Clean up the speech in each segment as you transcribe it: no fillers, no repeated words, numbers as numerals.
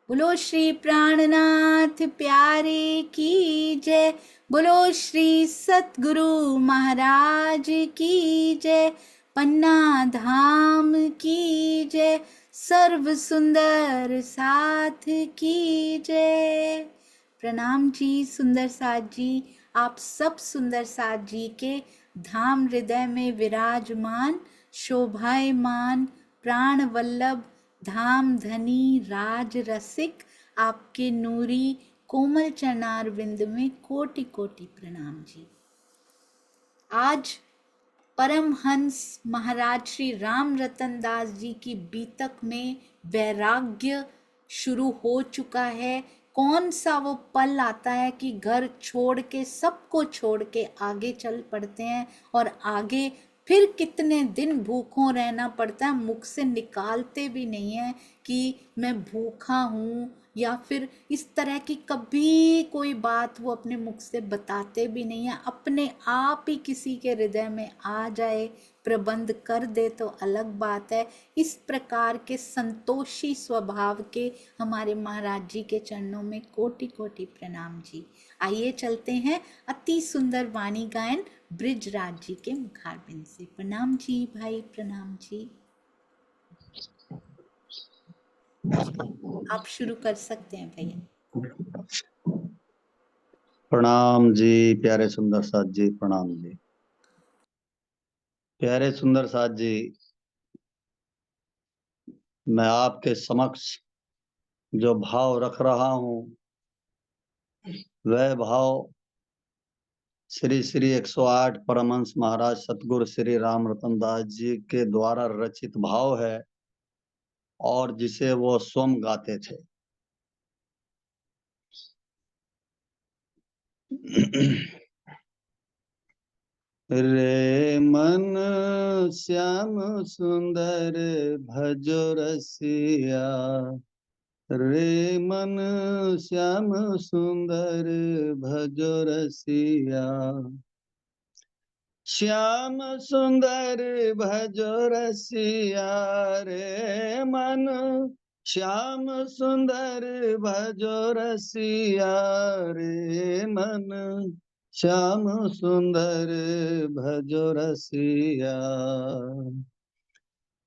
बोलो श्री प्राणनाथ प्यारे की जय। बोलो श्री सतगुरु महाराज की जय। पन्ना धाम की जय। सर्व सुंदर साथ की जय। प्रणाम जी सुंदर साथ जी। आप सब सुंदर साथ जी के धाम हृदय में विराजमान शोभायमान प्राण वल्लभ धाम धनी राज रसिक आपके नूरी कोमल चरणार बिंद में कोटि कोटि प्रणाम जी। आज परमहंस महाराज श्री राम रतन दास जी की बीतक में वैराग्य शुरू हो चुका है। कौन सा वो पल आता है कि घर छोड़ के सबको छोड़ के आगे चल पड़ते हैं और आगे फिर कितने दिन भूखों रहना पड़ता है, मुख से निकालते भी नहीं है कि मैं भूखा हूँ, या फिर इस तरह की कभी कोई बात वो अपने मुख से बताते भी नहीं है। अपने आप ही किसी के हृदय में आ जाए, प्रबंध कर दे तो अलग बात है। इस प्रकार के संतोषी स्वभाव के हमारे महाराज जी के चरणों में कोटि कोटि प्रणाम जी। आइए चलते हैं अति सुंदर वाणी गायन ब्रिजराज जी के मुखारबिंद से। प्रणाम जी भाई, प्रणाम जी। आप शुरू कर सकते हैं भैया। प्रणाम जी प्यारे सुंदर साथ जी, प्रणाम जी प्यारे सुंदर साथ जी। मैं आपके समक्ष जो भाव रख रहा हूं वह भाव श्री श्री 108 परमहंस महाराज सतगुरु श्री राम रतन दास जी के द्वारा रचित भाव है और जिसे वो स्वयं गाते थे। रे मन श्याम सुंदर भजो रसिया, रे मन श्याम सुंदर भजो रसिया, श्याम सुंदर भजो रसिया, रे मन श्याम सुंदर भजो रसिया, रे मन श्याम सुंदर भजो रसिया,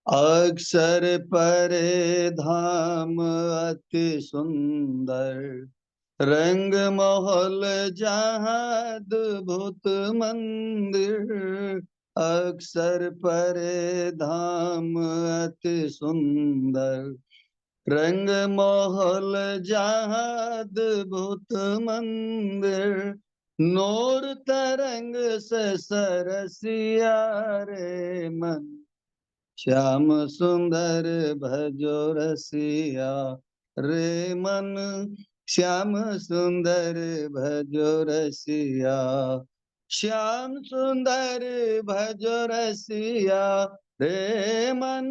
अक्षर परे धाम अति सुंदर, रंग महल जहाँ अद्भुत मंदिर, अक्षर परे धाम अति सुंदर, रंग महल जहाँ अद्भुत मंदिर, नूर तरंग से सरसिया, रे मन श्याम सुंदर भजो रसिया, रे मन श्याम सुंदर भजो रसिया, श्याम सुंदर भजो रसिया, रे मन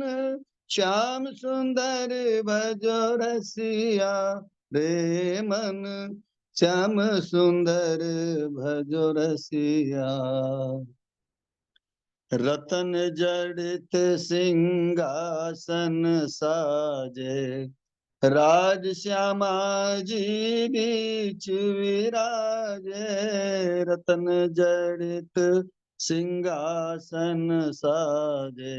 श्याम सुंदर भजो रसिया, रे मन श्याम सुंदर भजो रसिया, रतन जड़ित सिंहासन साजे, राज श्यामा जी बीच विराजे, रतन जड़ित सिंहासन साजे,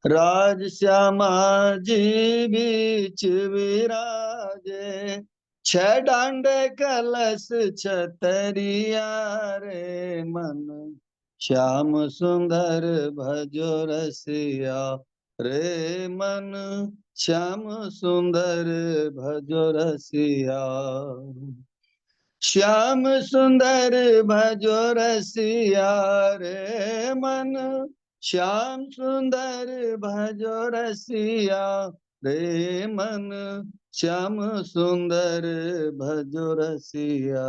राज श्यामा जी बीच विराजे, छह डांडे कलश छतरिया, रे मन श्याम सुंदर भजो रसिया, रे मन श्याम सुंदर भजो रसिया, श्याम सुंदर भजो रसिया, रे मन श्याम सुंदर भजो रसिया, रे मन श्याम सुंदर भजो रसिया,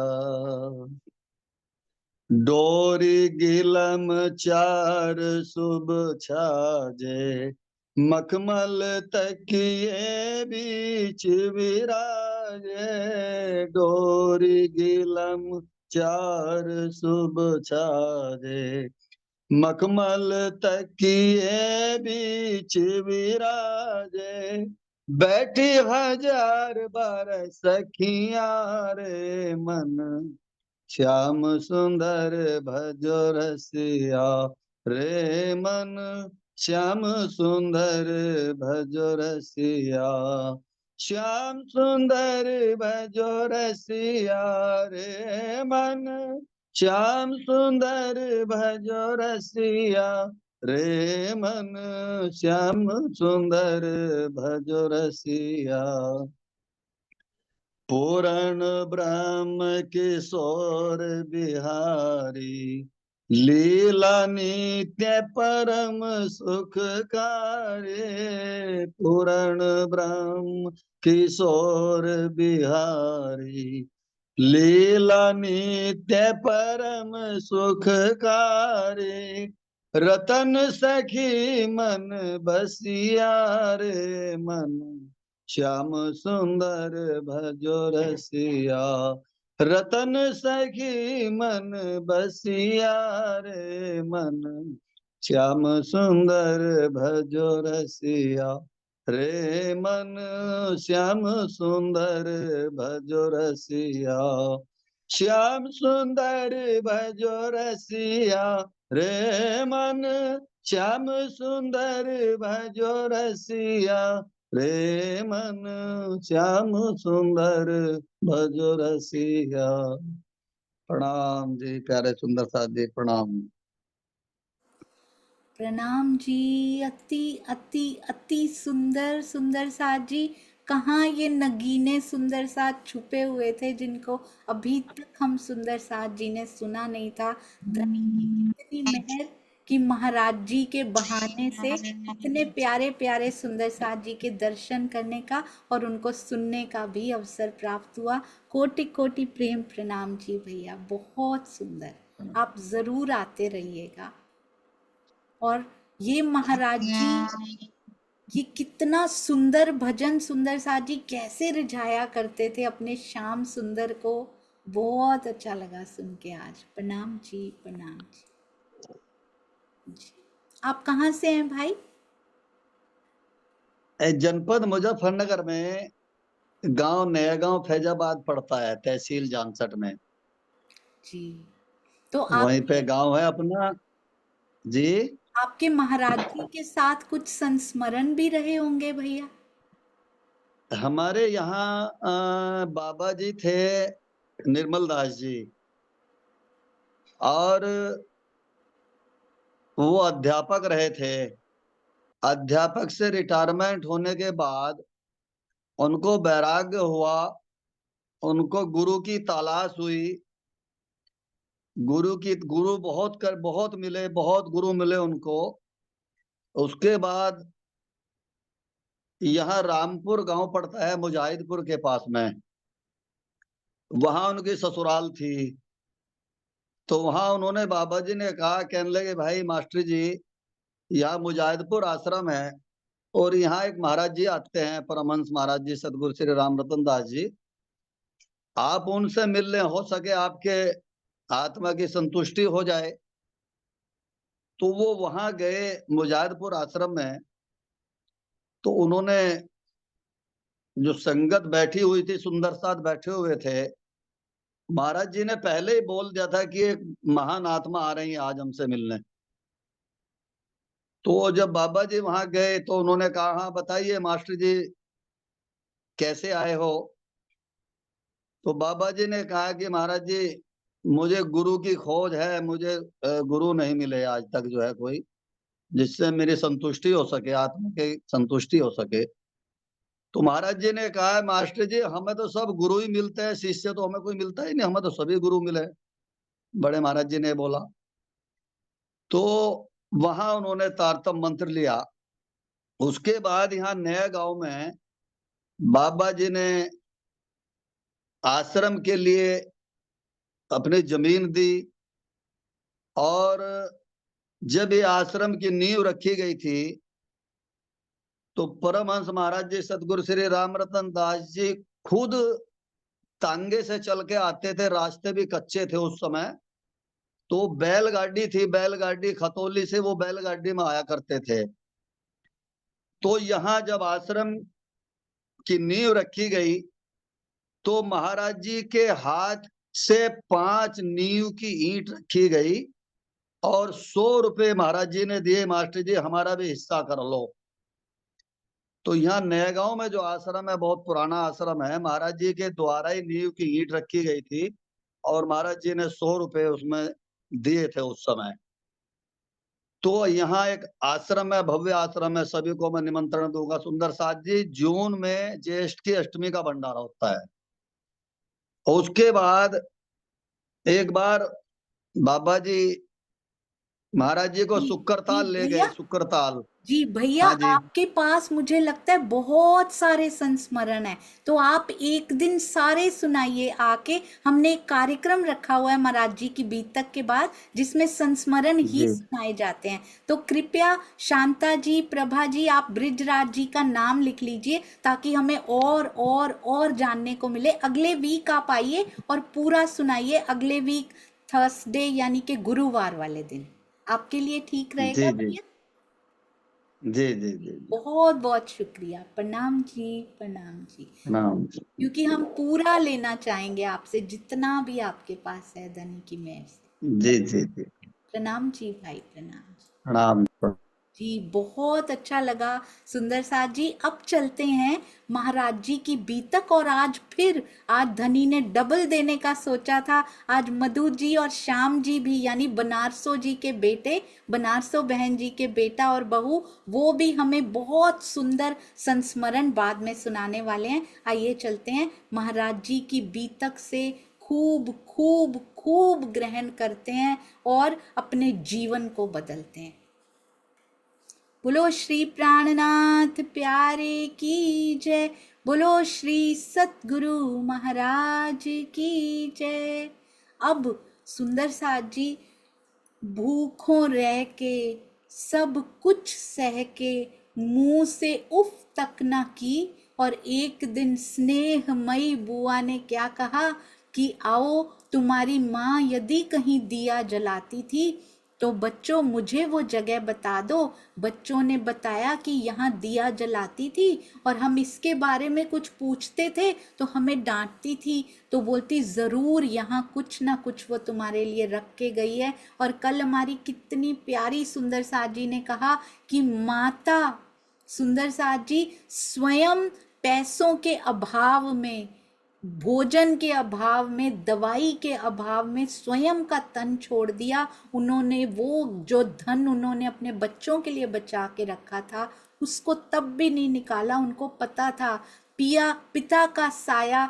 डोरी गिलम चार शुभ छाजे, मखमल तकिए बीच विराजे, डोरी गिलम चार शुभ छाजे, मखमल तकिए बीच विराजे, बैठी 1000 बार सखियां रे मन, श्याम सुंदर भजो रसिया रे मन, श्याम सुंदर भजो रसिया, श्याम सुंदर भजो रसिया रे मन, श्याम सुंदर भजो रसिया रे मन, श्याम सुंदर भजो रसिया। पूर्ण ब्रह्म किशोर बिहारी, लीला नित्य परम सुखकारी, पूर्ण ब्रह्म किशोर बिहारी, लीला नित्य परम सुखकारी, रतन सखी मन बसिया रे मन, श्याम सुंदर भजो रसिया, रतन सखी मन बसिया रे मन, श्याम सुंदर भजो रसिया रे मन, श्याम सुंदर भजो रसिया, श्याम सुंदर भजो रसिया रे मन, श्याम सुंदर भजो रसिया रे मन, श्याम सुंदर भजो रसिया। प्रणाम जी प्यारे सुंदर साथ जी, प्रणाम। प्रणाम जी। अति अति अति सुंदर सुंदर साथ जी। कहाँ ये नगीने सुंदर साथ छुपे हुए थे जिनको अभी तक हम सुंदर साथ जी ने सुना नहीं था। धनी की कितनी मेहर कि महाराज जी के बहाने से इतने प्यारे प्यारे सुंदर साथ जी के दर्शन करने का और उनको सुनने का भी अवसर प्राप्त हुआ। कोटि कोटि प्रेम प्रणाम जी भैया, बहुत सुंदर। आप जरूर आते रहिएगा। और ये महाराज जी, ये कितना सुंदर भजन सुंदर साथ जी कैसे रिझाया करते थे अपने श्याम सुंदर को। बहुत अच्छा लगा सुन के आज। प्रणाम जी, प्रणाम जी। आप कहाँ से हैं भाई? जनपद मुजफ्फरनगर में गांव नया गांव फैजाबाद पड़ता है, तहसील जानसठ में। जी। तो वहीं पे आपके गांव है अपना जी। आपके महाराज जी के साथ कुछ संस्मरण भी रहे होंगे भैया। हमारे यहाँ बाबा जी थे निर्मल दास जी, और वो अध्यापक रहे थे। अध्यापक से रिटायरमेंट होने के बाद उनको वैराग्य हुआ, उनको गुरु की तलाश हुई। गुरु बहुत मिले, बहुत गुरु मिले उनको। उसके बाद यहाँ रामपुर गांव पड़ता है मुजाहिदपुर के पास में, वहां उनकी ससुराल थी। तो वहां उन्होंने बाबा जी ने कहा, कहने लगे भाई मास्टर जी, यहाँ मुजाहिदपुर आश्रम है और यहाँ एक महाराज जी आते हैं, परमहंस महाराज जी सतगुरु श्री राम रतन दास जी, आप उनसे मिल लें, हो सके आपके आत्मा की संतुष्टि हो जाए। तो वो वहां गए मुजाहिदपुर आश्रम में। तो उन्होंने जो संगत बैठी हुई थी, सुंदर साथ बैठे हुए थे, महाराज जी ने पहले ही बोल दिया था कि एक महान आत्मा आ रही है आज हमसे मिलने। तो जब बाबा जी वहां गए तो उन्होंने कहा, हाँ बताइए मास्टर जी कैसे आए हो। तो बाबा जी ने कहा कि महाराज जी मुझे गुरु की खोज है, मुझे गुरु नहीं मिले आज तक जो है कोई, जिससे मेरी संतुष्टि हो सके, आत्मा की संतुष्टि हो सके। तो महाराज जी ने कहा, मास्टर जी हमें तो सब गुरु ही मिलते हैं, शिष्य तो हमें कोई मिलता ही नहीं, हमें तो सभी गुरु मिले। बड़े महाराज जी ने बोला। तो वहां उन्होंने तारतम मंत्र लिया। उसके बाद यहाँ नया गांव में बाबा जी ने आश्रम के लिए अपनी जमीन दी। और जब ये आश्रम की नींव रखी गई थी तो परमहंस महाराज जी सतगुरु श्री राम रतन दास जी खुद तांगे से चल के आते थे, रास्ते भी कच्चे थे उस समय। तो बैलगाड़ी थी, बैलगाड़ी खतौली से वो बैलगाड़ी में आया करते थे। तो यहाँ जब आश्रम की नींव रखी गई तो महाराज जी के हाथ से 5 नींव की ईंट रखी गई और 100 रुपए महाराज जी ने दिए, मास्टर जी हमारा भी हिस्सा कर लो। तो यहाँ नए गांव में जो आश्रम है बहुत पुराना आश्रम है, महाराज जी के द्वारा ही नींव की ईंट रखी गई थी और महाराज जी ने 100 रुपए उसमें दिए थे उस समय। तो यहाँ एक आश्रम है, भव्य आश्रम है, सभी को मैं निमंत्रण दूंगा। सुंदर साथ जी, जून में ज्येष्ठ की अष्टमी का भंडारा होता है। उसके बाद एक बार बाबा जी महाराज जी को जी जी शुक्रताल ले गए, भैया, शुक्रताल। जी भैया, हाँ जी आपके पास मुझे लगता है बहुत सारे संस्मरण है, तो आप एक दिन सारे सुनाइए आके। हमने एक कार्यक्रम रखा हुआ है महाराज जी की बीतक के बाद जिसमें संस्मरण ही जी सुनाए जाते हैं। तो कृपया शांता जी, प्रभा जी, आप ब्रिजराज जी का नाम लिख लीजिए ताकि हमें और जानने को मिले। अगले वीक आप आइए और पूरा सुनाइए, अगले वीक थर्सडे यानी कि गुरुवार वाले दिन। आपके लिए ठीक जी रहेगा जी भैया? जी जी जी जी। बहुत बहुत शुक्रिया। प्रणाम जी, प्रणाम जी। प्रणाम। क्योंकि हम पूरा लेना चाहेंगे आपसे, जितना भी आपके पास है धनी की मेहर से। जी जी जी। प्रणाम जी भाई, प्रणाम जी। प्रणाम। जी बहुत अच्छा लगा सुंदर साथ जी। अब चलते हैं महाराज जी की बीतक। और आज धनी ने डबल देने का सोचा था। आज मधु जी और श्याम जी भी, यानी बनारसो जी के बेटे, बनारसो बहन जी के बेटा और बहू, वो भी हमें बहुत सुंदर संस्मरण बाद में सुनाने वाले हैं। आइए चलते हैं, महाराज जी की बीतक से खूब खूब खूब ग्रहण करते हैं और अपने जीवन को बदलते हैं। बोलो श्री प्राणनाथ प्यारे की जय। बोलो श्री सतगुरु महाराज की जय। अब सुंदर साथ जी भूखों रह के, सब कुछ सह के, मुंह से उफ तक न की। और एक दिन स्नेहमयी बुआ ने क्या कहा कि आओ, तुम्हारी माँ यदि कहीं दिया जलाती थी तो बच्चों मुझे वो जगह बता दो। बच्चों ने बताया कि यहाँ दिया जलाती थी और हम इसके बारे में कुछ पूछते थे तो हमें डांटती थी। तो बोलती जरूर यहाँ कुछ ना कुछ वो तुम्हारे लिए रख के गई है। और कल हमारी कितनी प्यारी सुंदर साथ जी ने कहा कि माता सुंदर साथ जी स्वयं पैसों के अभाव में, भोजन के अभाव में, दवाई के अभाव में स्वयं का तन छोड़ दिया। उन्होंने वो जो धन उन्होंने अपने बच्चों के लिए बचा के रखा था उसको तब भी नहीं निकाला। उनको पता था पिता का साया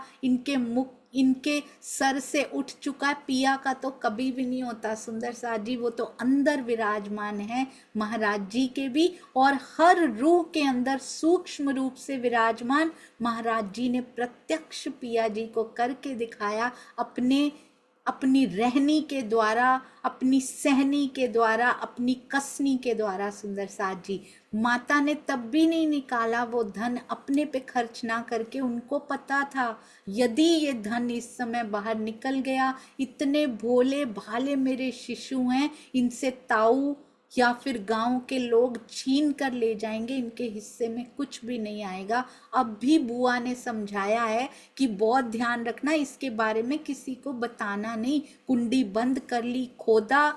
इनके सर से उठ चुका है, पिया का तो कभी भी नहीं होता। सुंदर साथ जी वो तो अंदर विराजमान है महाराज जी के भी, और हर रूह के अंदर सूक्ष्म रूप से विराजमान महाराज जी ने प्रत्यक्ष पिया जी को करके दिखाया अपनी रहनी के द्वारा, अपनी सहनी के द्वारा, अपनी कसनी के द्वारा। सुंदर साथ जी माता ने तब भी नहीं निकाला वो धन अपने पे खर्च ना करके। उनको पता था यदि ये धन इस समय बाहर निकल गया, इतने भोले भाले मेरे शिशु हैं, इनसे ताऊ या फिर गांव के लोग छीन कर ले जाएंगे, इनके हिस्से में कुछ भी नहीं आएगा। अब भी बुआ ने समझाया है कि बहुत ध्यान रखना, इसके बारे में किसी को बताना नहीं। कुंडी बंद कर ली, खोदा,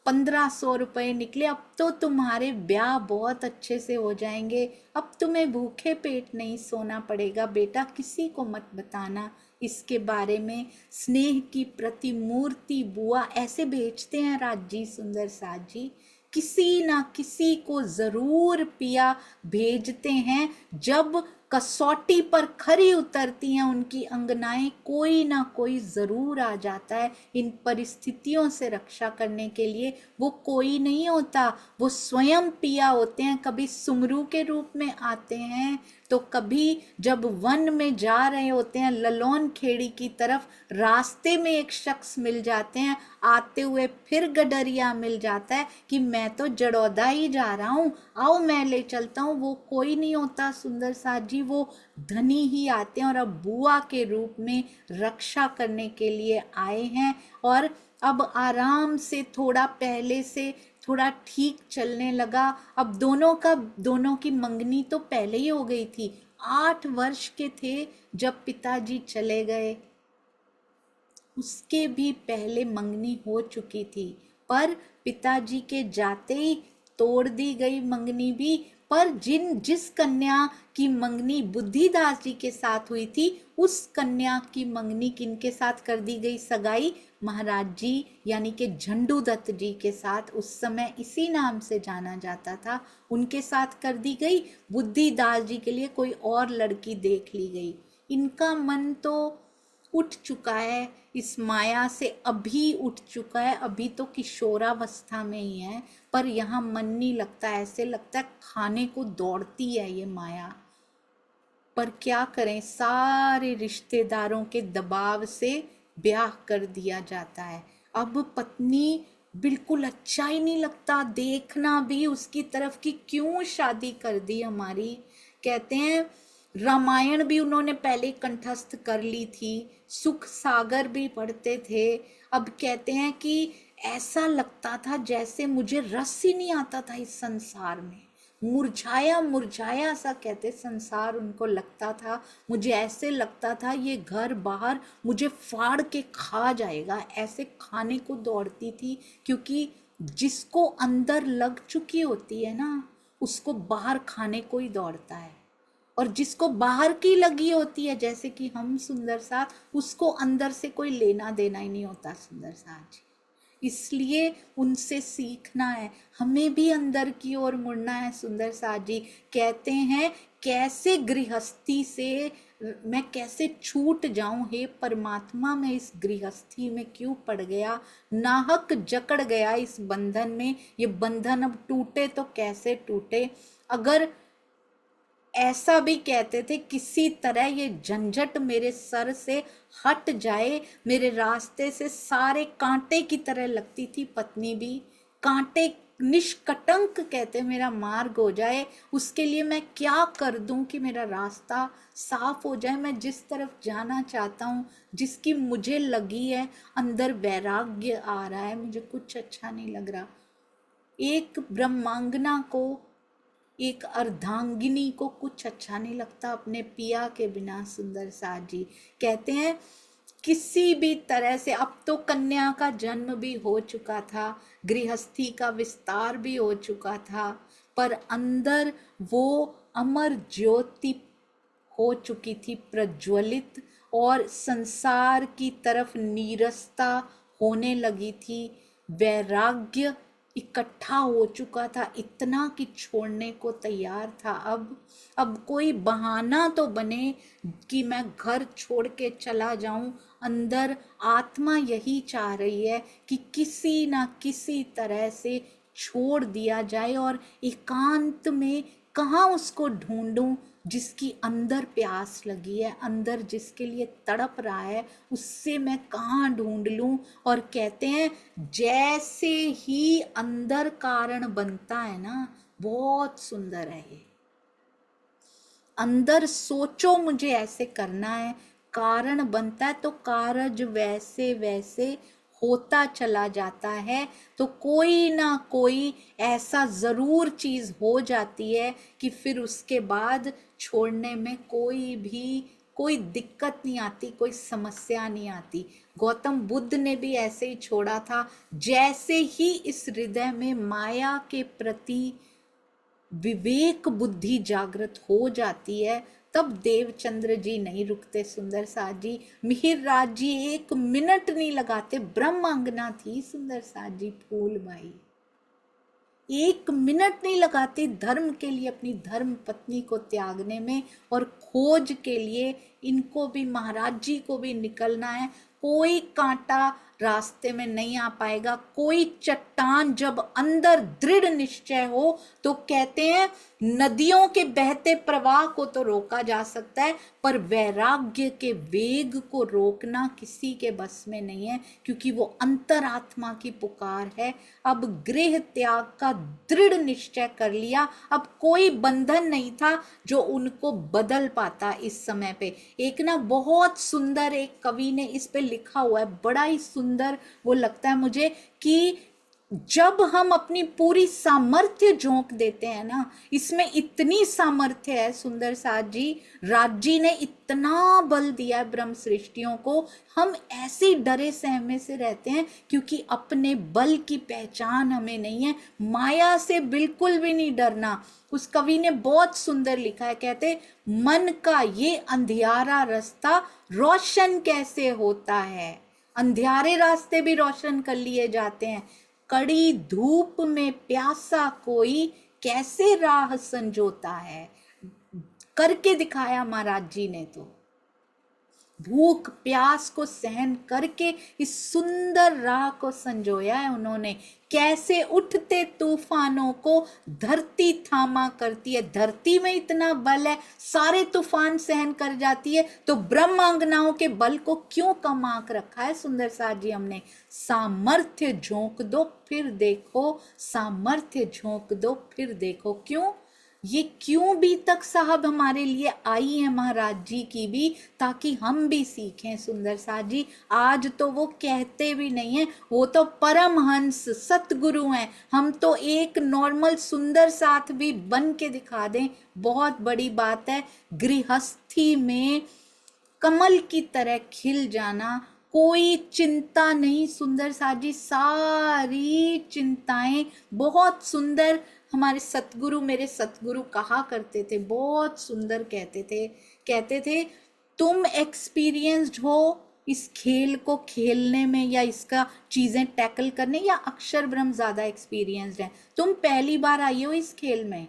1500 रुपए निकले। अब तो तुम्हारे ब्याह बहुत अच्छे से हो जाएंगे, अब तुम्हें भूखे पेट नहीं सोना पड़ेगा बेटा, किसी को मत बताना इसके बारे में। स्नेह की प्रतिमूर्ति बुआ ऐसे बेचते हैं राज जी, सुंदर साथ जी। किसी ना किसी को जरूर पिया भेजते हैं। जब कसौटी पर खरी उतरती हैं उनकी अंगनाएं, कोई ना कोई जरूर आ जाता है इन परिस्थितियों से रक्षा करने के लिए। वो कोई नहीं होता, वो स्वयं पिया होते हैं। कभी सुमरू के रूप में आते हैं तो कभी जब वन में जा रहे होते हैं ललोन खेड़ी की तरफ, रास्ते में एक शख्स मिल जाते हैं, आते हुए फिर गडरिया मिल जाता है कि मैं तो जड़ौदा ही जा रहा हूँ, आओ मैं ले चलता हूँ। वो कोई नहीं होता सुंदर साथ जी, वो धनी ही आते हैं और अब बुआ के रूप में रक्षा करने के लिए आए हैं। और अब आराम से थोड़ा पहले से थोड़ा ठीक चलने लगा। अब दोनों की मंगनी तो पहले ही हो गई थी। 8 वर्ष के थे जब पिताजी चले गए, उसके भी पहले मंगनी हो चुकी थी, पर पिताजी के जाते ही तोड़ दी गई मंगनी भी। पर जिस कन्या की मंगनी बुद्धिदास जी के साथ हुई थी, उस कन्या की मंगनी किनके साथ कर दी गई सगाई? महाराज जी यानी कि झंडू दत्त जी के साथ, उस समय इसी नाम से जाना जाता था, उनके साथ कर दी गई। बुद्धिदास जी के लिए कोई और लड़की देख ली गई। इनका मन तो उठ चुका है इस माया से, अभी उठ चुका है, अभी तो किशोरावस्था में ही है, पर यहाँ मन नहीं लगता, ऐसे लगता है खाने को दौड़ती है ये माया। पर क्या करें, सारे रिश्तेदारों के दबाव से ब्याह कर दिया जाता है। अब पत्नी बिल्कुल अच्छा ही नहीं लगता, देखना भी उसकी तरफ कि क्यों शादी कर दी हमारी। कहते हैं रामायण भी उन्होंने पहले कंठस्थ कर ली थी, सुख सागर भी पढ़ते थे। अब कहते हैं कि ऐसा लगता था जैसे मुझे रस ही नहीं आता था इस संसार में, मुरझाया मुरझाया सा कहते संसार उनको लगता था। मुझे ऐसे लगता था ये घर बाहर मुझे फाड़ के खा जाएगा, ऐसे खाने को दौड़ती थी। क्योंकि जिसको अंदर लग चुकी होती है ना, उसको बाहर खाने को ही दौड़ता है, और जिसको बाहर की लगी होती है जैसे कि हम सुंदर साथ, उसको अंदर से कोई लेना देना ही नहीं होता सुंदर साथ जी। इसलिए उनसे सीखना है, हमें भी अंदर की ओर मुड़ना है। सुंदर साथ जी कहते हैं कैसे गृहस्थी से मैं कैसे छूट जाऊं, हे परमात्मा मैं इस गृहस्थी में क्यों पड़ गया, नाहक जकड़ गया इस बंधन में, ये बंधन अब टूटे तो कैसे टूटे। अगर ऐसा भी कहते थे किसी तरह ये झंझट मेरे सर से हट जाए, मेरे रास्ते से सारे कांटे की तरह लगती थी पत्नी भी, कांटे निष्कटंक कहते मेरा मार्ग हो जाए, उसके लिए मैं क्या कर दूं कि मेरा रास्ता साफ हो जाए, मैं जिस तरफ जाना चाहता हूँ, जिसकी मुझे लगी है, अंदर वैराग्य आ रहा है, मुझे कुछ अच्छा नहीं लग रहा। एक ब्रह्मांगना को, एक अर्धांगिनी को कुछ अच्छा नहीं लगता अपने पिया के बिना। सुंदर साथ जी कहते हैं किसी भी तरह से, अब तो कन्या का जन्म भी हो चुका था, गृहस्थी का विस्तार भी हो चुका था, पर अंदर वो अमर ज्योति हो चुकी थी प्रज्वलित, और संसार की तरफ नीरसता होने लगी थी, वैराग्य इकट्ठा हो चुका था, इतना कि छोड़ने को तैयार था। अब कोई बहाना तो बने कि मैं घर छोड़ के चला जाऊं, अंदर आत्मा यही चाह रही है कि किसी ना किसी तरह से छोड़ दिया जाए, और एकांत में कहाँ उसको ढूंढूं जिसकी अंदर प्यास लगी है, अंदर जिसके लिए तड़प रहा है, उससे मैं कहाँ ढूंढ लूं। और कहते हैं जैसे ही अंदर कारण बनता है ना, बहुत सुंदर है ये, अंदर सोचो मुझे ऐसे करना है, कारण बनता है तो कारज वैसे वैसे होता चला जाता है। तो कोई ना कोई ऐसा जरूर चीज हो जाती है कि फिर उसके बाद छोड़ने में कोई दिक्कत नहीं आती, कोई समस्या नहीं आती। गौतम बुद्ध ने भी ऐसे ही छोड़ा था, जैसे ही इस हृदय में माया के प्रति विवेक बुद्धि जागृत हो जाती है, तब देवचंद्र जी नहीं रुकते। सुंदर साथ जी, मिहिर राज जी 1 मिनट नहीं लगाते, ब्रह्मांगना थी सुंदर साथ जी, फूल भाई 1 मिनट नहीं लगाते धर्म के लिए, अपनी धर्म पत्नी को त्यागने में, और खोज के लिए इनको भी, महाराज जी को भी निकलना है। कोई कांटा रास्ते में नहीं आ पाएगा, कोई चट्टान जब अंदर दृढ़ निश्चय हो तो कहते हैं नदियों के बहते प्रवाह को तो रोका जा सकता है, पर वैराग्य के वेग को रोकना किसी के बस में नहीं है, क्योंकि वो अंतरात्मा की पुकार है। अब गृह त्याग का दृढ़ निश्चय कर लिया, अब कोई बंधन नहीं था जो उनको बदल पाता इस समय पे। एक ना बहुत सुंदर एक कवि ने इस पे लिखा हुआ है, बड़ा ही सुंदर वो लगता है मुझे, कि जब हम अपनी पूरी सामर्थ्य झोंक देते हैं ना, इसमें इतनी सामर्थ्य है सुंदर साथ जी, राज जी ने इतना बल दिया है ब्रह्म सृष्टियों को, हम ऐसे डरे सहमे से रहते हैं क्योंकि अपने बल की पहचान हमें नहीं है। माया से बिल्कुल भी नहीं डरना। उस कवि ने बहुत सुंदर लिखा है, कहते मन का ये अंधियारा रास्ता रोशन कैसे होता है। अंधियारे रास्ते भी रोशन कर लिए जाते हैं। कड़ी धूप में प्यासा कोई कैसे राह संजोता है। करके दिखाया महाराज जी ने, तो भूख प्यास को सहन करके इस सुंदर राह को संजोया है उन्होंने। कैसे उठते तूफानों को धरती थामा करती है। धरती में इतना बल है, सारे तूफान सहन कर जाती है, तो ब्रह्मांगनाओं के बल को क्यों कम आंक रखा है सुंदर साथ जी हमने। सामर्थ्य झोंक दो फिर देखो, सामर्थ्य झोंक दो फिर देखो। क्यों? ये क्यों भी तक साहब हमारे लिए आई है महाराज जी की भी, ताकि हम भी सीखें सुंदर साथ जी। आज तो वो कहते भी नहीं है, वो तो परमहंस सतगुरु हैं। हम तो एक नॉर्मल सुंदर साथ भी बन के दिखा दें, बहुत बड़ी बात है। गृहस्थी में कमल की तरह खिल जाना, कोई चिंता नहीं सुंदर साथ जी, सारी चिंताएं बहुत सुंदर। हमारे सतगुरु, मेरे सतगुरु कहा करते थे, बहुत सुंदर कहते थे तुम एक्सपीरियंस्ड हो इस खेल को खेलने में या इसका चीजें टैकल करने, या अक्षर ब्रह्म ज्यादा एक्सपीरियंस्ड है। तुम पहली बार आई हो इस खेल में,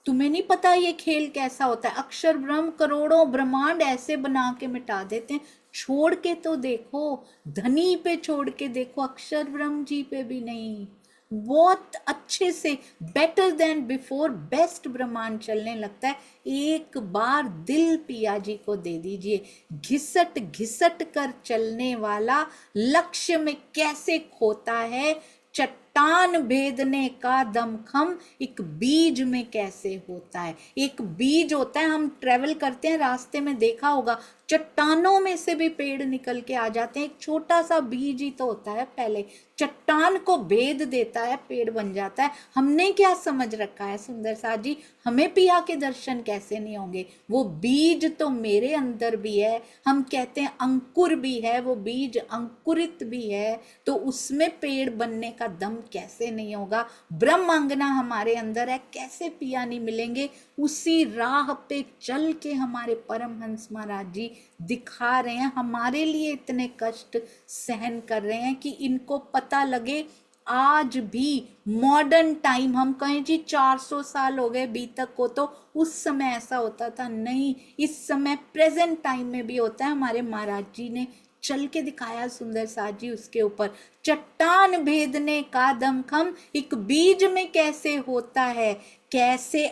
तुम्हें नहीं पता ये खेल कैसा होता है। अक्षर ब्रह्म करोड़ों ब्रह्मांड ऐसे बना के मिटा देते हैं। छोड़ के तो देखो, धनी पे छोड़ के देखो, अक्षर ब्रह्म जी पे भी नहीं। बहुत अच्छे से बेटर देन बिफोर, बेस्ट ब्रह्मांड चलने लगता है। एक बार दिल पिया जी को दे दीजिए, घिसट घिसट कर चलने वाला लक्ष्य में कैसे खोता है। चट्टान भेदने का दमखम एक बीज में कैसे होता है। एक बीज होता है, हम ट्रेवल करते हैं रास्ते में देखा होगा, चट्टानों में से भी पेड़ निकल के आ जाते हैं। एक छोटा सा बीज ही तो होता है, पहले चट्टान को भेद देता है, पेड़ बन जाता है। हमने क्या समझ रखा है सुंदर साथ जी, हमें पिया के दर्शन कैसे नहीं होंगे। वो बीज तो मेरे अंदर भी है। हम कहते हैं अंकुर भी है, वो बीज अंकुरित भी है, तो उसमें पेड़ बनने का दम कैसे नहीं होगा। ब्रह्मांगना हमारे अंदर है, कैसे पिया नहीं मिलेंगे। उसी राह पे चल के हमारे परमहंस महाराज जी दिखा रहे हैं, हमारे लिए इतने कष्ट सहन कर रहे हैं कि इनको पता लगे। आज भी मॉडर्न टाइम, हम कहें जी 400 साल हो गए बीतक को, तो उस समय ऐसा होता था नहीं, इस समय प्रेजेंट टाइम में भी होता है। हमारे महाराज जी ने चल के दिखाया सुंदर साथ जी उसके ऊपर। चट्टान भेदने का दमखम एक बीज में कैसे होता है। कैसे,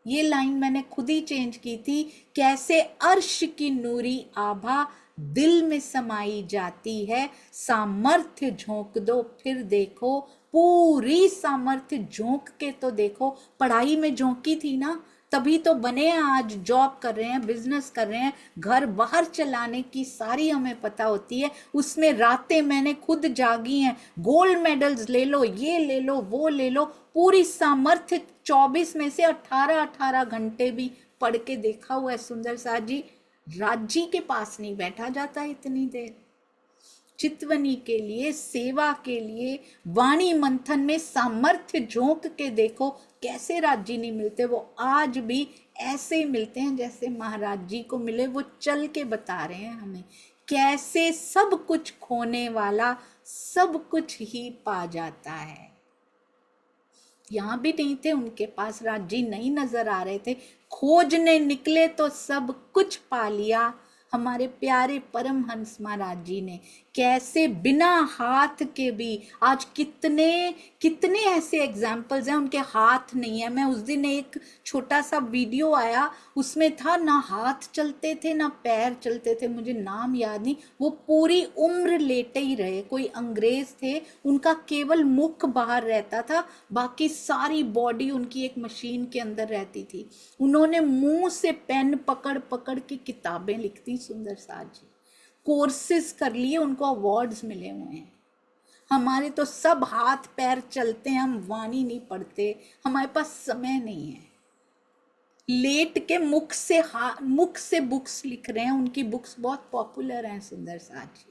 ये लाइन मैंने खुद ही चेंज की थी, कैसे अर्श की नूरी आभा दिल में समाई जाती है। सामर्थ्य झोंक दो फिर देखो, पूरी सामर्थ्य झोंक के तो देखो। पढ़ाई में झोंकी थी ना, तभी तो बने हैं, आज जॉब कर रहे हैं, बिजनेस कर रहे हैं, घर बाहर चलाने की सारी हमें पता होती है। उसमें रातें मैंने खुद जागी हैं, गोल्ड मेडल्स ले लो, ये ले लो, वो ले लो, पूरी सामर्थ्य 24 में से 18 घंटे भी पढ़ के देखा हुआ है सुंदर साथ जी। राज्य के पास नहीं बैठा जाता इतनी देर। चितवनी के लिए, सेवा के लिए, वाणी मंथन में सामर्थ्य झोंक के देखो कैसे राज्य नहीं मिलते। वो आज भी ऐसे ही मिलते हैं जैसे महाराज जी को मिले। वो चल के बता रहे हैं हमें कैसे सब कुछ खोने वाला सब कुछ ही पा जाता है। यहाँ भी नहीं थे उनके पास, राज्य नहीं नजर आ रहे थे, खोजने निकले तो सब कुछ पा लिया। हमारे प्यारे परमहंस महाराज जी ने कैसे बिना हाथ के भी, आज कितने कितने ऐसे एग्जाम्पल्स हैं उनके हाथ नहीं है। मैं उस दिन एक छोटा सा वीडियो आया, उसमें था ना हाथ चलते थे ना पैर चलते थे, मुझे नाम याद नहीं। वो पूरी उम्र लेटे ही रहे। कोई अंग्रेज थे, उनका केवल मुख बाहर रहता था, बाकी सारी बॉडी उनकी एक मशीन के अंदर रहती थी। उन्होंने मुंह से पेन पकड़ पकड़ के किताबें लिखती सुंदर साथ जी। कोर्सेज कर लिए, उनको अवार्ड्स मिले हुए हैं। हमारे तो सब हाथ पैर चलते हैं, हम वाणी नहीं पढ़ते, हमारे पास समय नहीं है। लेट के मुख से बुक्स लिख रहे हैं, उनकी बुक्स बहुत पॉपुलर हैं सुंदर साथ जी।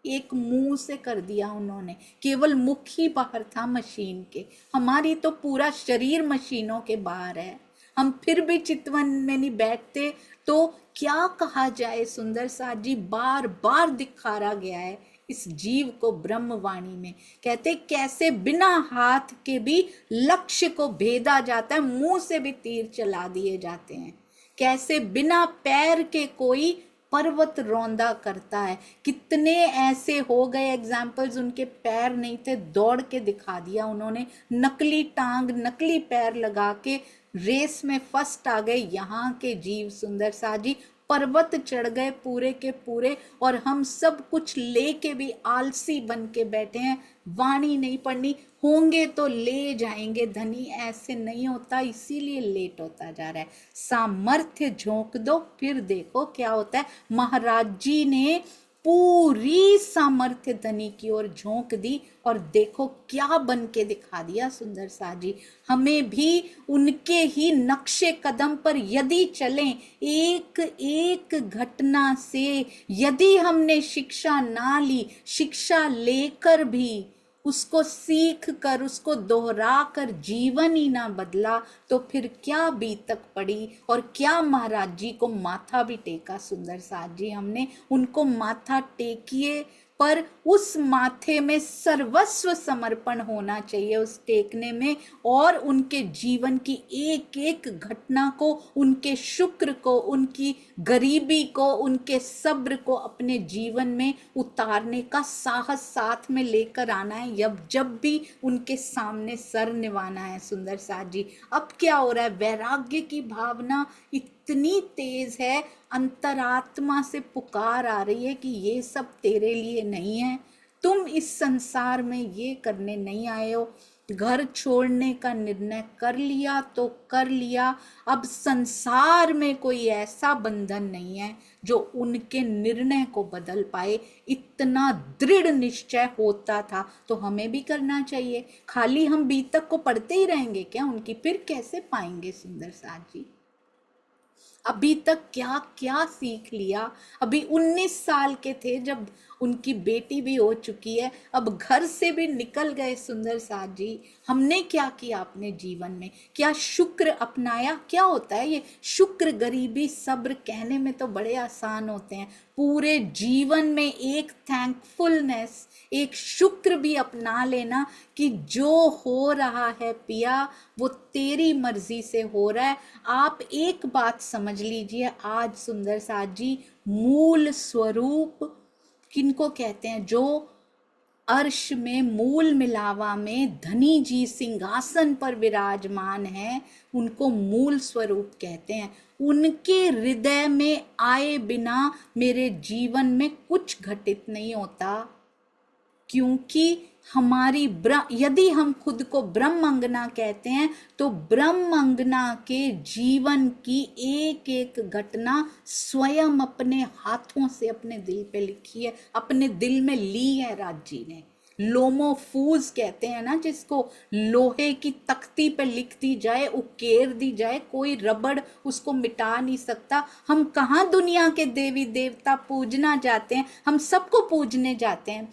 एक मुंह से कर दिया उन्होंने, केवल मुख ही बाहर था मशीन के। हमारी तो पूरा शरीर मशीनों के बाहर है, हम फिर भी चितवन में नहीं बैठते। तो क्या कहा जाए सुंदर साथ जी, बार बार दिखारा गया है इस जीव को ब्रह्मवाणी में। कहते कैसे बिना हाथ के भी लक्ष्य को भेदा जाता है, मुंह से भी तीर चला दिए जाते हैं। कैसे बिना पैर के कोई पर्वत रौंदा करता है। कितने ऐसे हो गए एग्जाम्पल्स, उनके पैर नहीं थे, दौड़ के दिखा दिया उन्होंने, नकली टांग नकली पैर लगा के रेस में फर्स्ट आ गए। यहाँ के जीव सुंदर सा जी पर्वत चढ़ गए पूरे के पूरे, और हम सब कुछ लेके भी आलसी बन के बैठे हैं। वाणी नहीं पढ़नी, होंगे तो ले जाएंगे धनी, ऐसे नहीं होता, इसीलिए लेट होता जा रहा है। सामर्थ्य झोंक दो फिर देखो क्या होता है। महाराज जी ने पूरी सामर्थ्य धनी की ओर झोंक दी और देखो क्या बन के दिखा दिया सुंदर सा जी। हमें भी उनके ही नक्शे कदम पर यदि चलें, एक एक घटना से यदि हमने शिक्षा ना ली, शिक्षा लेकर भी उसको सीख कर उसको दोहरा कर जीवन ही ना बदला, तो फिर क्या बीतक पड़ी और क्या महाराज जी को माथा भी टेका सुंदर साथ जी हमने। उनको माथा टेकिए, पर उस माथे में सर्वस्व समर्पण होना चाहिए उस टेकने में, और उनके जीवन की एक एक घटना को, उनके शुक्र को, उनकी गरीबी को, उनके सब्र को अपने जीवन में उतारने का साहस साथ में लेकर आना है, जब भी उनके सामने सर निवाना है सुंदर साथ जी। अब क्या हो रहा है, वैराग्य की भावना इतनी तेज है, अंतरात्मा से पुकार आ रही है कि ये सब तेरे लिए नहीं है, तुम इस संसार में ये करने नहीं आए हो। घर छोड़ने का निर्णय कर लिया तो कर लिया, अब संसार में कोई ऐसा बंधन नहीं है जो उनके निर्णय को बदल पाए। इतना दृढ़ निश्चय होता था तो हमें भी करना चाहिए। खाली हम बीतक को पढ़ते ही रहेंगे क्या उनकी, फिर कैसे पाएंगे सुंदर साथ जी। अभी तक क्या क्या सीख लिया। अभी 19 साल के थे जब उनकी बेटी भी हो चुकी है, अब घर से भी निकल गए सुंदर साथ जी। हमने क्या किया अपने जीवन में, क्या शुक्र अपनाया। क्या होता है ये शुक्र, गरीबी, सब्र कहने में तो बड़े आसान होते हैं, पूरे जीवन में एक थैंकफुलनेस, एक शुक्र भी अपना लेना कि जो हो रहा है पिया वो तेरी मर्जी से हो रहा है। आप एक बात समझ लीजिए आज सुंदर साथ जी, मूल स्वरूप किनको कहते हैं, जो अर्श में मूल मिलावा में धनी जी सिंहासन पर विराजमान है, उनको मूल स्वरूप कहते हैं। उनके हृदय में आए बिना मेरे जीवन में कुछ घटित नहीं होता, क्योंकि हमारी यदि हम खुद को ब्रह्मांगना कहते हैं तो ब्रह्मांगना के जीवन की एक एक घटना स्वयं अपने हाथों से अपने दिल पे लिखी है, अपने दिल में ली है राज जी ने। लोमोफूज कहते हैं ना जिसको, लोहे की तख्ती पे लिख दी जाए, उकेर दी जाए, कोई रबड़ उसको मिटा नहीं सकता। हम कहाँ दुनिया के देवी देवता पूजना जाते हैं, हम सबको पूजने जाते हैं